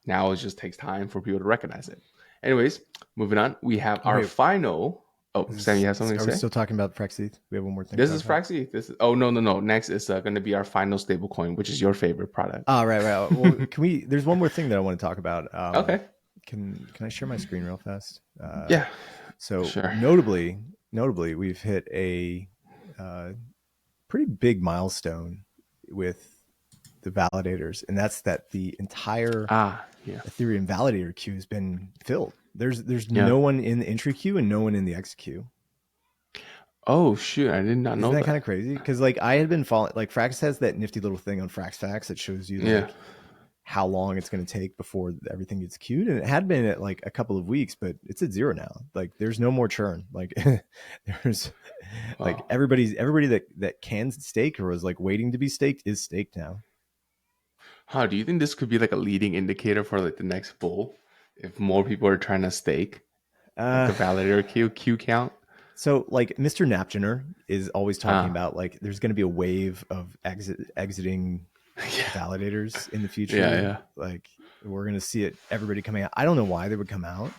A: Now it just takes time for people to recognize it. Anyways, moving on, we have
B: Oh
A: our
B: wait,
A: final. Oh,
B: is
A: Sam, you have
B: this,
A: something to
B: are we
A: say?
B: still talking about FrexETH? We have one more thing to
A: This
B: talk
A: is
B: about.
A: FraxETH. This is oh no. Next is going to be our final stablecoin, which is your favorite product.
B: Ah, right. Well, can we? There's one more thing that I want to talk about.
A: Okay.
B: Can I share my screen real fast?
A: Yeah.
B: So
A: Sure.
B: notably, we've hit a uh, pretty big milestone with the validators, and that's that the entire
A: Ah. Yeah.
B: Ethereum validator queue has been filled. There's
A: Yeah.
B: no one in the entry queue and no one in the X queue.
A: Oh shoot! I did not
B: Isn't
A: know
B: that kind of
A: that.
B: crazy? Because like I had been following, like Frax has that nifty little thing on FraxFacts that shows you
A: Yeah.
B: like how long it's going to take before everything gets queued, and it had been at like a couple of weeks, but it's at zero now. Like there's no more churn. Like there's like
A: Wow.
B: everybody that can stake or was like waiting to be staked is staked now.
A: How do you think this could be like a leading indicator for like the next bull? If more people are trying to stake, like
B: Uh,
A: the validator queue count.
B: so like Mr. Napgener is always talking
A: Ah.
B: about like there's going to be a wave of exiting
A: Yeah.
B: validators in the
A: Yeah.
B: future.
A: Yeah.
B: Like we're going to see it, everybody coming out. I don't know why they would come out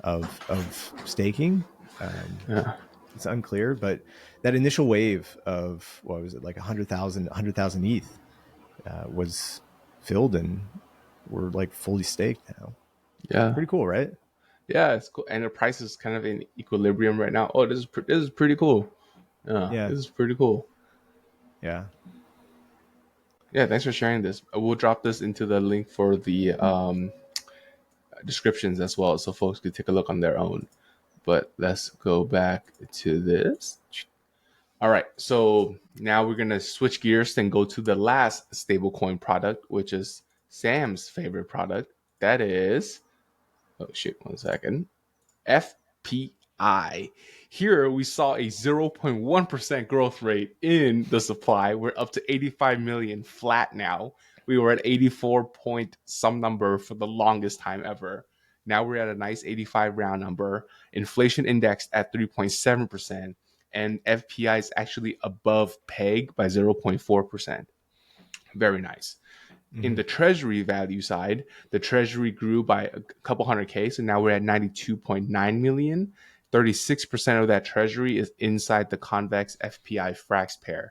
B: of staking. Um,
A: Yeah.
B: it's unclear, but that initial wave of what was it like 100,000 ETH was filled and we're like fully staked now.
A: Yeah.
B: Pretty cool, right?
A: Yeah. It's cool, and the price is kind of in equilibrium right now. Oh, this is pretty cool. Yeah,
B: Yeah,
A: this is pretty cool.
B: yeah.
A: Yeah, thanks for sharing this. We'll drop this into the link for the descriptions as well, so folks could take a look on their own. But let's go back to this. All right, so now we're gonna switch gears and go to the last stablecoin product, which is Sam's favorite product. That is, oh shit, 1 second. FPI. Here we saw a 0.1% growth rate in the supply. We're up to 85 million flat now. We were at 84 point some number for the longest time ever. Now we're at a nice 85 round number. Inflation indexed at 3.7%. And FPI is actually above PEG by 0.4%. Very nice. In
B: Mm-hmm.
A: the treasury value side, the treasury grew by a couple hundred K. So now we're at 92.9 million. 36% of that treasury is inside the convex FPI Frax pair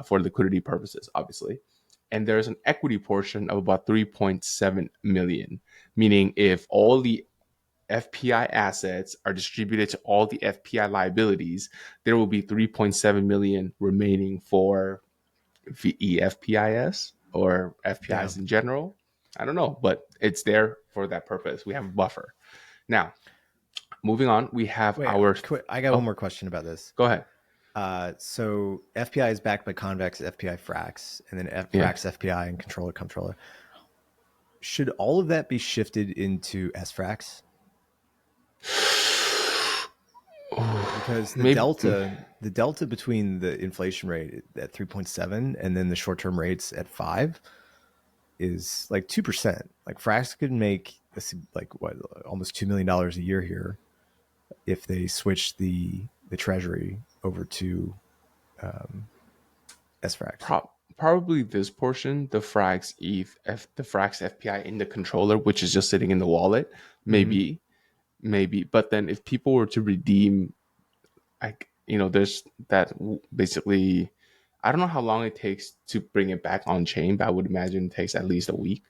A: for liquidity purposes, obviously. And there's an equity portion of about 3.7 million, meaning if all the FPI assets are distributed to all the FPI liabilities, there will be 3.7 million remaining for VEFPIS or
B: Yeah.
A: FPIs in general. I don't know, but it's there for that purpose. We have a buffer. Now, moving on, we have
B: Wait,
A: our.
B: I got one
A: Oh,
B: more question about this.
A: go ahead.
B: So FPI is backed by Convex FPI Frax, and then
A: Yeah.
B: Frax FPI and controller. Should all of that be shifted into SFrax? Because
A: Maybe.
B: the delta between the inflation rate at 3.7 and then the short term rates at 5 is like 2%. Like Frax could make this like what almost $2 million a year here if they switch the treasury over to SFrax.
A: Probably this portion, the the Frax FPI in the controller, which is just sitting in the wallet.
B: Mm-hmm.
A: Maybe. But then if people were to redeem, like, there's that basically, I don't know how long it takes to bring it back on chain, but I would imagine it takes at least a week.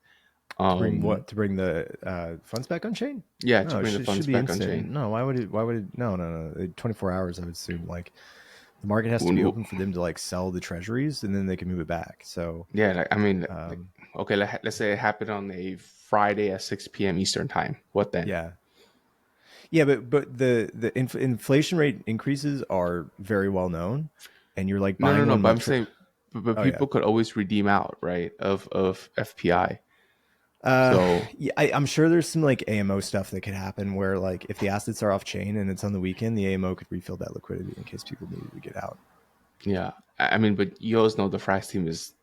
B: To bring
A: Um,
B: what? To bring the funds back on chain?
A: yeah, to
B: No, it
A: bring the
B: should
A: funds
B: be
A: back on
B: instant.
A: chain.
B: No, why would it? Why would it? No. 24 hours, I would assume. Like the market has to be
A: When-
B: open for them to like sell the treasuries, and then they can move it back. So,
A: Yeah, like, I mean, like,
B: um,
A: okay, let's say it happened on a Friday at 6 p.m. Eastern time. What then?
B: yeah, yeah. But the inflation rate increases are very well known, and you're like buying
A: No.
B: one
A: But I'm
B: month for.
A: saying, but
B: Oh yeah.
A: people could always redeem out, right? Of FPI.
B: Uh,
A: So
B: yeah, I'm sure there's some like AMO stuff that could happen where like if the assets are off chain and it's on the weekend, the AMO could refill that liquidity in case people needed to get out.
A: yeah, I mean, but you always know the Frax team is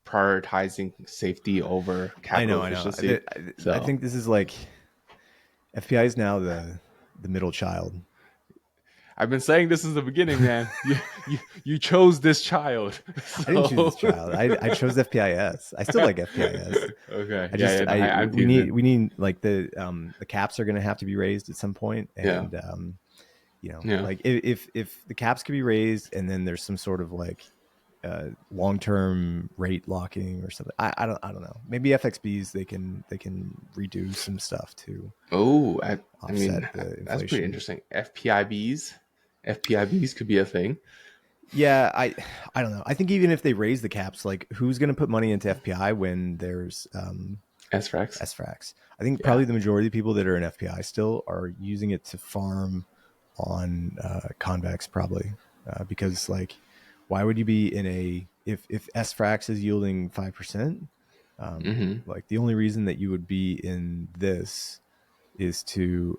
A: prioritizing safety over capital
B: I know.
A: efficiency.
B: I
A: So
B: think this is like FPI is now the middle child.
A: I've been saying this since the beginning, man. You chose this child.
B: I didn't choose this
A: So
B: child. I chose FPIS. I still like FPIS.
A: okay.
B: I
A: Yeah,
B: just
A: yeah, no, I'm
B: we need
A: teasing.
B: like the caps are going to have to be raised at some point,
A: Yeah.
B: and
A: Yeah.
B: like if the caps could be raised, and then there's some sort of like long term rate locking or something. I don't know. Maybe FXBs they can redo some stuff to
A: Oh, I mean,
B: offset the
A: that's pretty
B: inflation.
A: interesting. FPIBs could be a thing.
B: Yeah, I don't know. I think even if they raise the caps, like who's going to put money into FPI when there's
A: SFrax.
B: SFrax? I think
A: Yeah.
B: probably the majority of people that are in FPI still are using it to farm on convex, probably because like why would you be in a if SFrax is yielding 5%?
A: Mm-hmm.
B: Like the only reason that you would be in this is to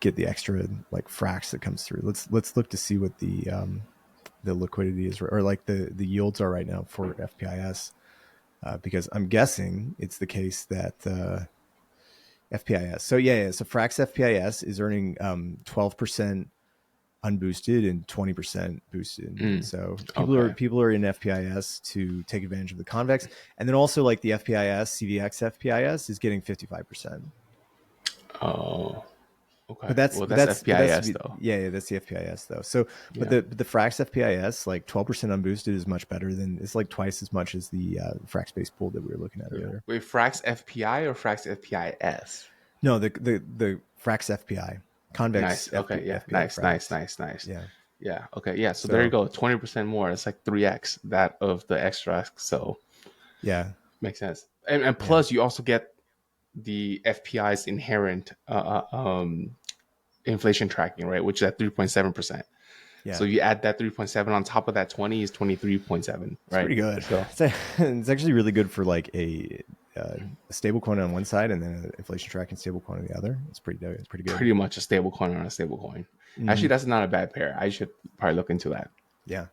B: get the extra like frax that comes through. Let's look to see what the liquidity is, or like the yields are right now for FPIS, because I'm guessing it's the case that FPIS. So yeah, so Frax FPIS is earning 12% unboosted and 20% boosted.
A: Mm.
B: So
A: Okay.
B: people are in FPIS to take advantage of the convex, and then also like the FPIS CVX FPIS is getting 55%.
A: Oh. Okay.
B: But that's
A: Well,
B: but
A: that's
B: that's but that's
A: FPIS though.
B: yeah, that's the FPIS though. So
A: Yeah.
B: the Frax FPIS like 12% unboosted is much better than it's like twice as much as the Frax base pool that we were looking at
A: Yeah.
B: earlier.
A: Wait, Frax FPI or Frax FPIS?
B: No, the Frax FPI convex
A: Nice. Okay. Yeah.
B: FPI
A: Nice. Nice.
B: Frax.
A: Nice. Nice.
B: Yeah.
A: Yeah. Okay. Yeah. So there you
B: So
A: go. 20% more. It's like 3x that of the extra. So
B: yeah,
A: makes sense. And
B: yeah,
A: plus, you also get the FPI's inherent inflation tracking, right? Which is at 3.7%. So
B: yeah.
A: you add that 3.7 on top of that 20 is 23.7,
B: It's
A: right?
B: pretty good.
A: So
B: It's actually really good for like a stable coin on one side and then an inflation tracking stable coin on the other. It's pretty good.
A: pretty much a stable coin on a stable coin. Actually,
B: Mm-hmm.
A: that's not a bad pair. I should probably look into that.
B: Yeah.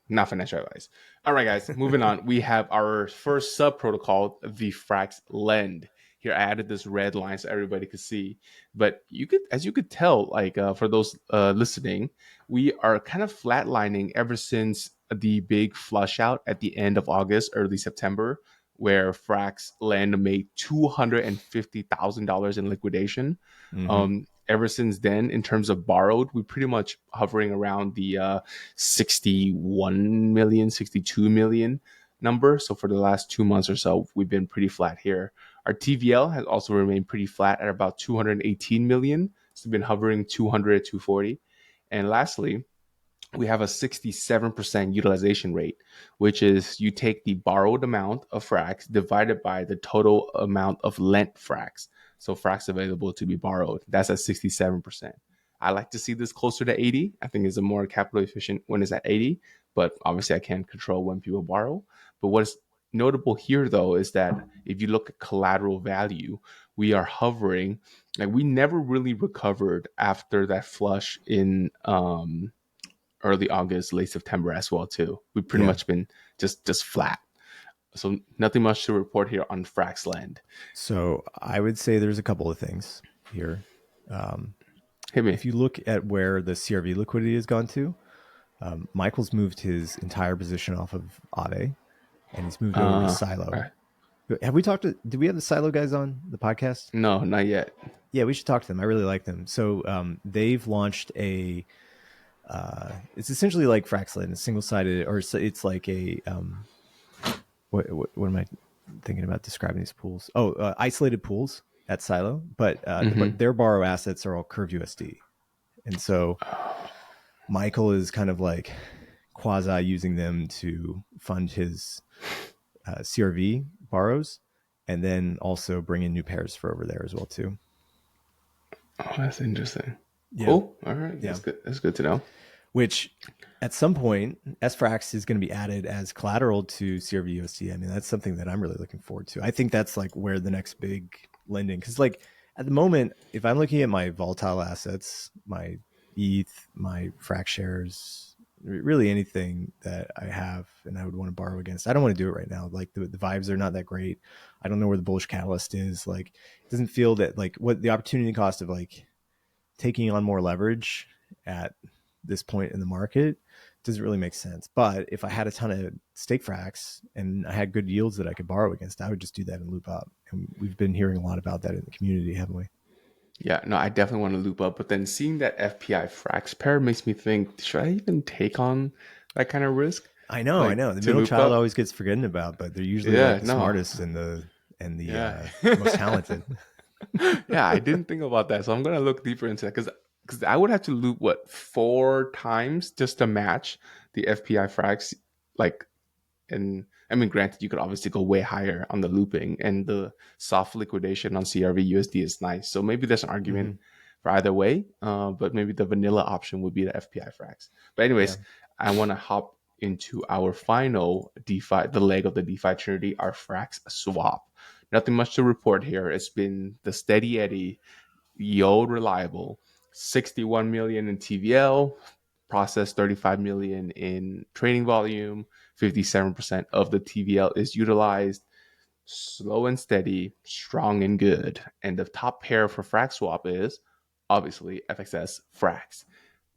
A: Not financial advice. All right, guys, moving on. We have our first sub protocol, the Frax Lend. Here, I added this red line so everybody could see. But you could, as you could tell, like for those listening, we are kind of flatlining ever since the big flush out at the end of August, early September, where Frax Lend made $250,000 in liquidation.
B: Mm-hmm.
A: Ever since then, in terms of borrowed, we pretty much hovering around the 61 million, 62 million number. So for the last 2 months or so, we've been pretty flat here. Our TVL has also remained pretty flat at about 218 million. It's been hovering 200, 240. And lastly, we have a 67% utilization rate, which is you take the borrowed amount of Frax divided by the total amount of lent Frax. So Frax available to be borrowed. That's at 67%. I like to see this closer to 80. I think it's a more capital efficient when it's at 80, but obviously I can't control when people borrow. But what's notable here though is that if you look at collateral value, we are hovering, like we never really recovered after that flush in early August, late September as well too. We've pretty
B: Yeah.
A: much been just flat. So nothing much to report here on Frax land.
B: So I would say there's a couple of things here. Um,
A: Hit me.
B: if you look at where the CRV liquidity has gone to, Michael's moved his entire position off of Aave and he's moved it over to Silo.
A: Right.
B: Have we talked to, did we have the Silo guys on the podcast?
A: No, not yet.
B: Yeah, we should talk to them. I really like them. So they've launched it's essentially like Fraxland, a single sided, or it's like a, what am I thinking about describing these pools? Oh, isolated pools at Silo, but
A: Mm-hmm.
B: their borrow assets are all Curve USD. And so Michael is kind of like quasi using them to fund his CRV borrows, and then also bring in new pairs for over there as well too.
A: Oh, that's interesting.
B: Yeah,
A: Cool. All right.
B: yeah.
A: That's good. That's good to know.
B: Which at some point, SFrax is going to be added as collateral to CRV USD. I mean, that's something that I'm really looking forward to. I think that's like where the next big lending, because like at the moment, if I'm looking at my volatile assets, my ETH, my Frax shares, really anything that I have and I would want to borrow against, I don't want to do it right now. Like the vibes are not that great. I don't know where the bullish catalyst is. Like it doesn't feel that like what the opportunity cost of like taking on more leverage at this point in the market doesn't really make sense. But if I had a ton of stake Frax and I had good yields that I could borrow against, I would just do that and loop up. And we've been hearing a lot about that in the community, haven't we?
A: Yeah, no, I definitely want to loop up, but then seeing that FPI Frax pair makes me think, should I even take on that kind of risk?
B: I
A: Like
B: know. The
A: to
B: middle
A: loop
B: child
A: up?
B: always gets forgotten about, but they're usually like
A: Yeah,
B: the
A: no.
B: smartest and the
A: Yeah.
B: most talented.
A: Yeah, I didn't think about that. So I'm gonna look deeper into that because I would have to loop what 4 times just to match the FPI Frax like. And I mean, granted, you could obviously go way higher on the looping, and the soft liquidation on CRV USD is nice. So maybe there's an argument
B: Hmm.
A: for either way. But maybe the vanilla option would be the FPI Frax. But
B: Yeah.
A: anyways, I want to hop into our final DeFi, the leg of the DeFi Trinity, our Frax swap. Nothing much to report here. It's been the steady Eddie, the old reliable, 61 million in TVL, processed 35 million in trading volume, 57% of the TVL is utilized, slow and steady, strong and good. And the top pair for FraxSwap is obviously FXS Frax,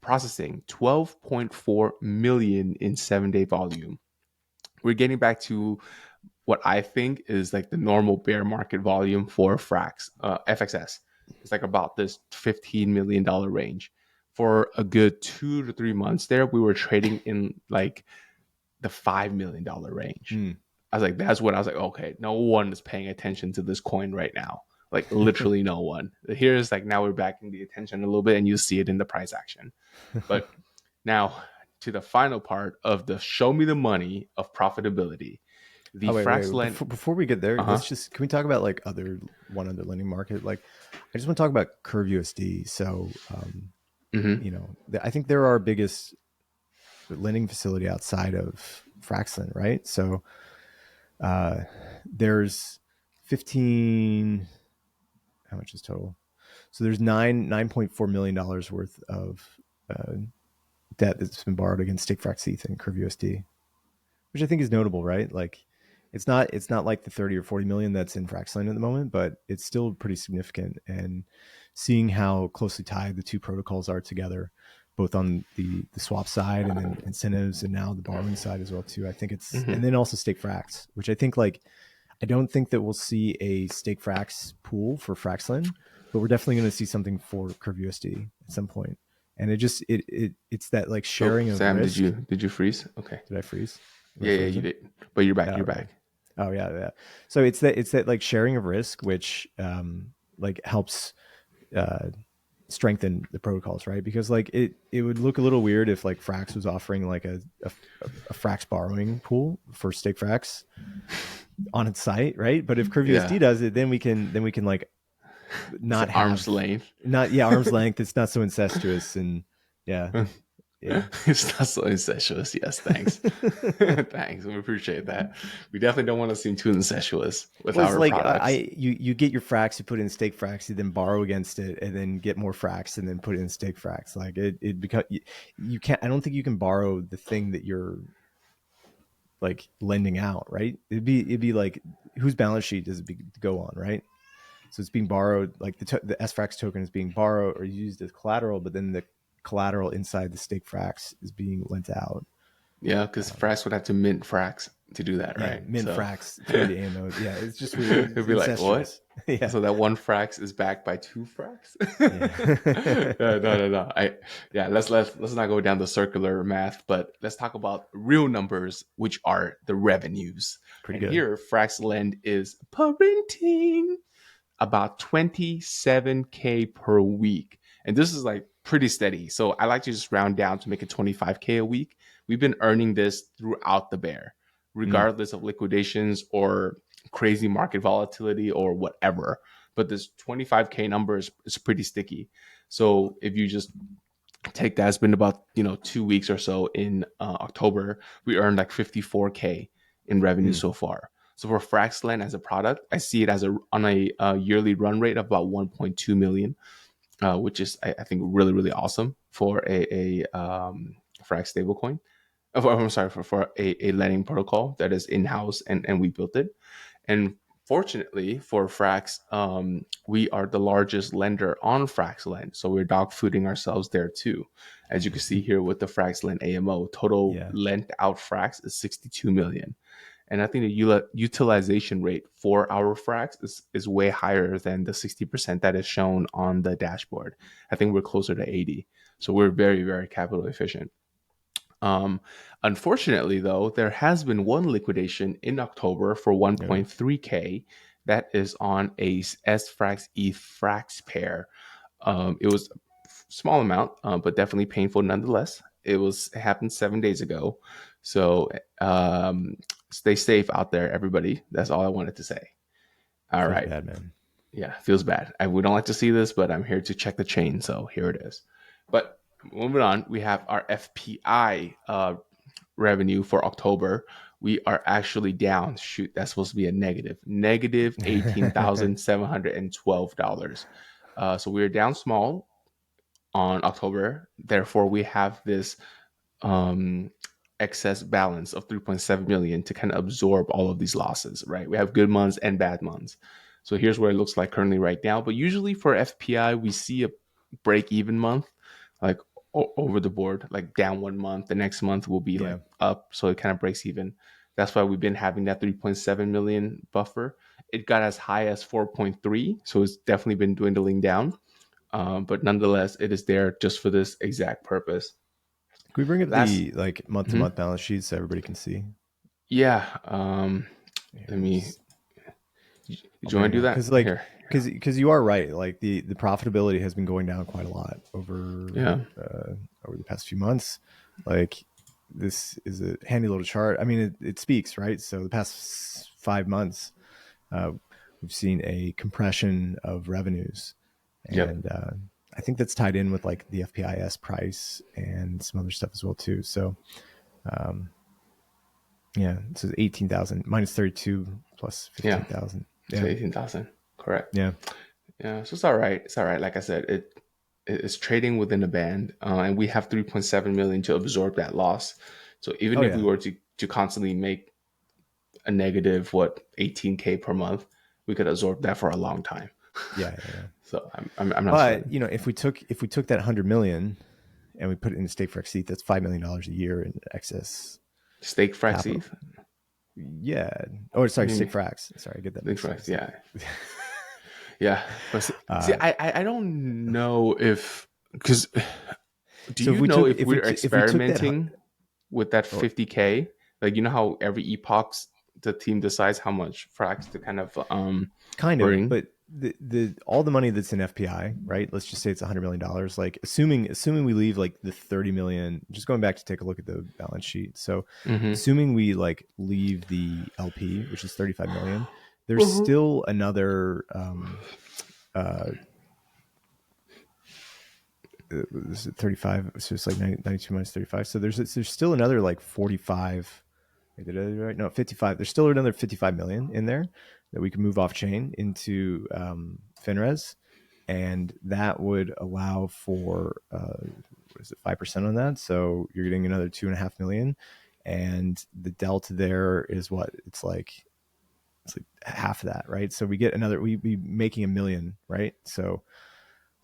A: processing 12.4 million in 7-day volume. We're getting back to what I think is like the normal bear market volume for Frax, FXS. It's like about this $15 million range. For a good 2 to 3 months there, we were trading in like the $5 million range.
B: Mm.
A: I was like, that's when I was like, okay, no one is paying attention to this coin right now. Like literally no one. Here's like now we're backing the attention a little bit, and you see it in the price action. But now to the final part of the show me the money of profitability. The
B: Oh wait.
A: Fraxland,
B: Before we get there,
A: uh huh,
B: let's just can we talk about like one other lending market? Like, I just want to talk about Curve USD. So,
A: mm-hmm.
B: I think they're our biggest lending facility outside of Fraxlin, right? So, there's 15. How much is total? So there's $9.4 million worth of uh, debt that's been borrowed against stake FrxETH and Curve USD, which I think is notable, right? Like, it's not like the 30 or 40 million that's in Fraxland at the moment, but it's still pretty significant. And seeing how closely tied the two protocols are together, both on the swap side and then incentives, and now the borrowing side as well too. I think
A: Mm-hmm.
B: and then also stake Frax, which I think like I don't think that we'll see a stake Frax pool for Fraxland, but we're definitely going to see something for Curve USD at some point. And it's that like
A: Oh,
B: sharing of
A: Sam, did
B: risk.
A: you freeze? Okay.
B: Did I freeze? Am I
A: Yeah, yeah, you
B: frozen?
A: did. But you're back.
B: Yeah.
A: You're
B: Okay.
A: back.
B: Oh yeah, yeah. So it's that like sharing of risk, which like helps uh, strengthen the protocols, right? Because like it would look a little weird if like Frax was offering like a Frax borrowing pool for stake Frax on its site, right? But if Curve
A: Yeah.
B: USD does it, then we can like
A: It's
B: not
A: an arm's
B: have
A: length.
B: not yeah arm's length. It's not so incestuous and yeah yeah.
A: It's not so incestuous. Yes, thanks. Thanks. We appreciate that. We definitely don't want to seem too incestuous with
B: Was
A: our
B: like
A: products.
B: you get your Frax, you put in stake Frax, you then borrow against it, and then get more Frax, and then put it in stake Frax. Like it become you can't. I don't think you can borrow the thing that you're like lending out, right? It'd be like whose balance sheet does it go on, right? So it's being borrowed, like the SFrax token is being borrowed or used as collateral, but then the collateral inside the stake Frax is being lent out.
A: Yeah, because Frax would have to mint Frax to do that,
B: Yeah,
A: right?
B: mint
A: So
B: Frax through the AMO. Yeah, it's just weird.
A: it'd
B: It's
A: be like, what?
B: incestuous. Yeah,
A: So that one Frax is backed by two Frax?
B: yeah.
A: No, no, no, no. Yeah, let's not go down the circular math, but let's talk about real numbers, which are the revenues.
B: Pretty
A: And
B: good.
A: here, FraxLend is printing about 27K per week. And this is like pretty steady. So I like to just round down to make it 25K a week. We've been earning this throughout the bear,
B: Mm.
A: regardless of liquidations or crazy market volatility or whatever. But this 25K number is pretty sticky. So if you just take that, it's been about 2 weeks or so in October, we earned like 54K in revenue
B: Mm.
A: so far. So for Fraxland as a product, I see it as on a yearly run rate of about 1.2 million, which is I think really really awesome for a Frax stablecoin. I'm sorry for a lending protocol that is in house and we built it. And Fortunately for Frax, we are the largest lender on FraxLend, so we're dog fooding ourselves there too. As you can see here with the FraxLend AMO, total
B: Yeah,
A: lent out Frax is 62 million. And I think the utilization rate for our Frax is way higher than the 60% that is shown on the dashboard. I think we're closer to 80. So we're very, very capital efficient. Um, Unfortunately, though, there has been one liquidation in October for
B: no,
A: 1.3K that is on a FrxETH Frax pair. It was a small amount, but definitely painful nonetheless. It happened 7 days ago, so stay safe out there, everybody. That's all I wanted to say. All
B: feels
A: right,
B: bad, man.
A: yeah, feels bad. We don't like to see this, but I'm here to check the chain, so here it is. But moving on, we have our FPI revenue for October. We are actually down. Shoot, that's supposed to be a negative $18,712. So we're down small on October. Therefore, we have this um, excess balance of 3.7 million to kind of absorb all of these losses, right? We have good months and bad months. So here's where it looks like currently right now. But usually for FPI, we see a break even month, like over the board, like down 1 month. The next month will be
B: Yeah.
A: like up. So it kind of breaks even. That's why we've been having that 3.7 million buffer. It got as high as 4.3. So it's definitely been dwindling down. But nonetheless, it is there just for this exact purpose.
B: Can we bring up
A: Last,
B: the like month to
A: mhm.
B: month balance sheet so everybody can see?
A: Yeah. Let
B: Here,
A: me.
B: just I'll
A: Did you
B: bring
A: want
B: it
A: to do
B: up
A: that?
B: because like
A: Here.
B: because you are right. Like the profitability has been going down quite a lot
A: Yeah.
B: over the past few months. Like this is a handy little chart. I mean, it speaks right. So the past 5 months, uh, we've seen a compression of revenues,
A: Yep.
B: and I think that's tied in with like the FPIS price and some other stuff as well too. So um, yeah, so 18,000 minus 32 plus
A: Yeah.
B: 15,000.
A: So
B: Yeah,
A: 18,000. Correct.
B: yeah.
A: Yeah. So it's all right. It's all right. Like I said, it's trading within a band, and we have 3.7 million to absorb that loss. So even
B: Oh
A: if we
B: yeah,
A: were to constantly make a negative 18K per month, we could absorb that for a long time.
B: yeah, yeah, yeah.
A: So I'm not
B: But
A: sweating.
B: you know, if we took that 100 million and we put it in stake for FrxETH, that's $5 million a year in excess
A: Stake
B: capital.
A: FrxETH.
B: Yeah. Oh,
A: What
B: sorry,
A: do you
B: stake
A: mean?
B: Frax. Sorry, I get that
A: Stake
B: mixed up.
A: Frax. Yeah. Yeah. But see,
B: Uh,
A: I don't know if because do
B: so if
A: you
B: we
A: know
B: took
A: if
B: if we
A: we're
B: t- if we took that,
A: experimenting with that
B: or
A: 50K? Like, you know how every epoch the team decides how much frax to kind of
B: kind of,
A: bring.
B: but the all the money that's in FPI, right? Let's just say it's $100 million. Like assuming we leave like the 30 million. Just going back to take a look at the balance sheet. So
A: Mm-hmm.
B: assuming we like leave the LP, which is 35 million, there's
A: Mm-hmm.
B: still another uh this is 35, so it's like 92 minus 35, so there's still another like 45. Wait, did I do it right? No, 55. There's still another 55 million in there that we can move off chain into FinRes, and that would allow for what is it, 5% on that. So you're getting another 2.5 million, and the delta there is what it's like half of that, right? So we get another, we be making a million, right? So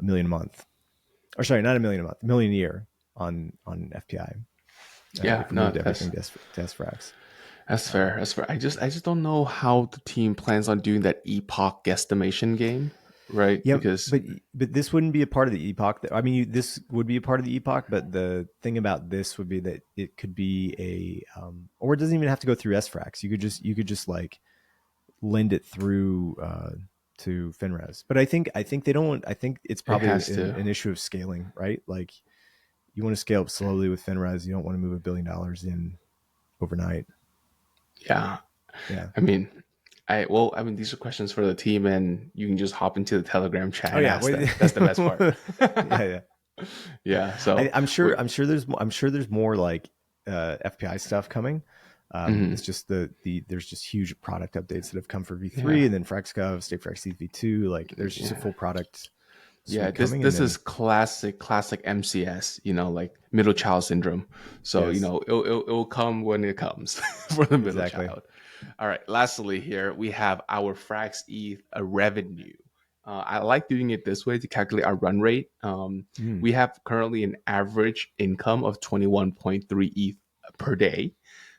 B: a million a month, or sorry, not a million a month, a million a year on FPI
A: Yeah,
B: if we
A: no,
B: moved everything to SFrax.
A: that's fair.
B: Um,
A: That's fair. I just don't know how the team plans on doing that epoch guesstimation game, right?
B: Yeah,
A: Because
B: but this wouldn't be a part of the epoch. I mean, this would be a part of the epoch, but the thing about this would be that it could be or it doesn't even have to go through SFrax. You could just like lend it through to FinRes. But I think they don't want. I think it's
A: it
B: probably
A: has
B: an,
A: to.
B: an issue of scaling, right? Like you want to scale up slowly with FinRes. You don't want to move $1 billion in overnight.
A: Yeah,
B: Yeah.
A: I mean, I mean, these are questions for the team, and you can just hop into the Telegram chat
B: Oh
A: and
B: yeah.
A: ask them. That's the best part.
B: Yeah, yeah.
A: Yeah.
B: I,
A: So
B: I'm
A: we.
B: sure. I'm sure there's more like FPI stuff coming. It's
A: Mhm.
B: just there's just huge product updates that have come for
A: Yeah.
B: V3 and then FrexGov, State FrexETH V2. Like there's just a
A: Yeah.
B: full product
A: Yeah,
B: suite
A: this
B: coming, and
A: this is
B: then
A: classic MCS, like middle child syndrome. So,
B: yes,
A: it'll come when it comes for the middle
B: exactly.
A: child. All right. Lastly, here we have our FrxETH revenue. I like doing it this way to calculate our run rate.
B: Mm,
A: We have currently an average income of 21.3 ETH per day.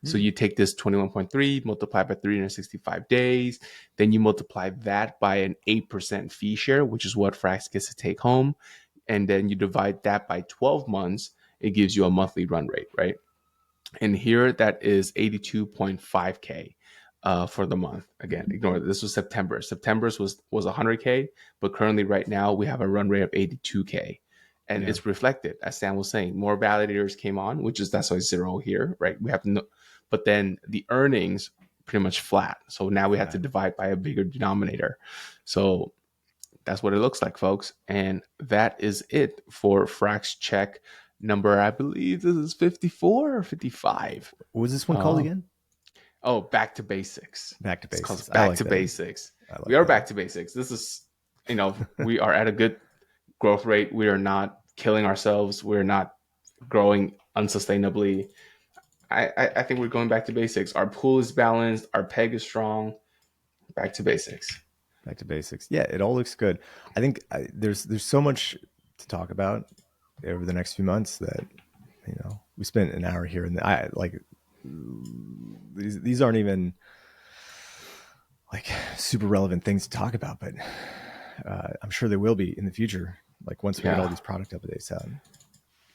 A: So
B: mm,
A: you take this 21.3, multiply by 365 days, then you multiply that by an 8% fee share, which is what Frax gets to take home. And then you divide that by 12 months, it gives you a monthly run rate, right? And here that is 82.5K for the month. Again, ignore that. This was September. September's was 100K, but currently right now we have a run rate of 82K. And
B: yeah,
A: it's reflected, as Sam was saying, more validators came on, which is that's why zero here, right? We have no, but then the earnings pretty much flat. So now we have to
B: flat.
A: divide by a bigger denominator. So that's what it looks like, folks. And that is it for FraxCheck number, I believe this is 54 or 55.
B: What was this one called
A: Uh,
B: again?
A: oh, back to basics.
B: Back to
A: It's called
B: basics. I
A: back
B: like
A: to
B: that.
A: basics.
B: I
A: We
B: like
A: are
B: that.
A: back to basics. This is, we are at a good growth rate. We are not killing ourselves. We're not growing unsustainably. I think we're going back to basics. Our pool is balanced. Our peg is strong. Back to basics.
B: Back to basics. Yeah, it all looks good. I think there's so much to talk about over the next few months that we spent an hour here, and I like these aren't even like super relevant things to talk about, but I'm sure they will be in the future. Like once we get all
A: Yeah.
B: these product updates out.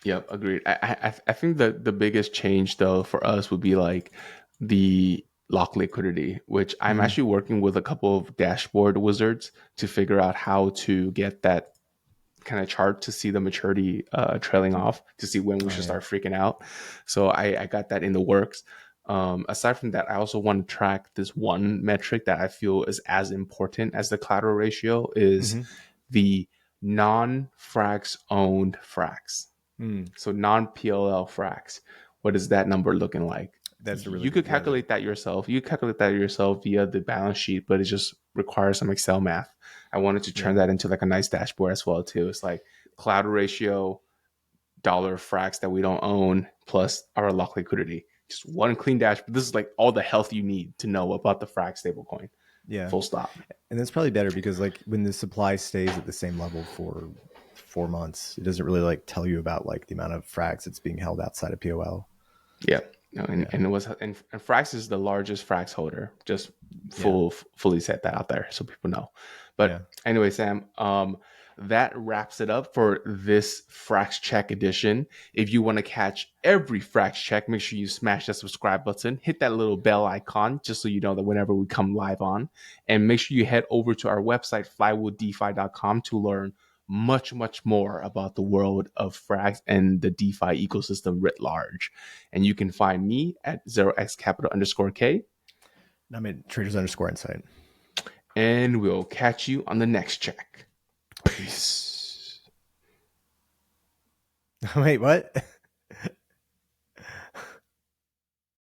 A: Yep, agreed. I think that the biggest change though for us would be like the lock liquidity, which I'm
B: Mm,
A: actually working with a couple of dashboard wizards to figure out how to get that kind of chart to see the maturity trailing off to see when we
B: oh
A: should
B: yeah.
A: start freaking out. So I got that in the works. Aside from that, I also want to track this one metric that I feel is as important as the collateral ratio is
B: Mm-hmm.
A: the non-Frax owned Frax.
B: Mm,
A: So non-PLL Frax. What is that number looking like?
B: that's a really
A: You
B: good.
A: could
B: Yeah.
A: calculate that yourself. You calculate that yourself via the balance sheet, but it just requires some Excel math. I wanted to turn
B: Yeah.
A: that into like a nice dashboard as well too. It's like cloud ratio, dollar Frax that we don't own, plus our lock liquidity. Just one clean dashboard. This is like all the health you need to know about the Frax stablecoin.
B: Yeah.
A: Full stop.
B: And that's probably better because like when the supply stays at the same level for 4 months, it doesn't really like tell you about like the amount of frags that's being held outside of POL.
A: Yeah. No,
B: Yeah.
A: and it was and Frax is the largest Frax holder. Just
B: Yeah.
A: fully set that out there so people know.
B: Yeah.
A: But anyway, Sam, that wraps it up for this Frax Check edition. If you want to catch every Frax Check, make sure you smash that subscribe button, hit that little bell icon just so you know that whenever we come live on, and make sure you head over to our website flywheeldefi.com to learn much, much more about the world of Frax and the DeFi ecosystem writ large. And you can find me at 0xcapital_K.
B: I'm at traders_insight.
A: And we'll catch you on the next check.
B: Peace.
A: Peace.
B: Wait, what?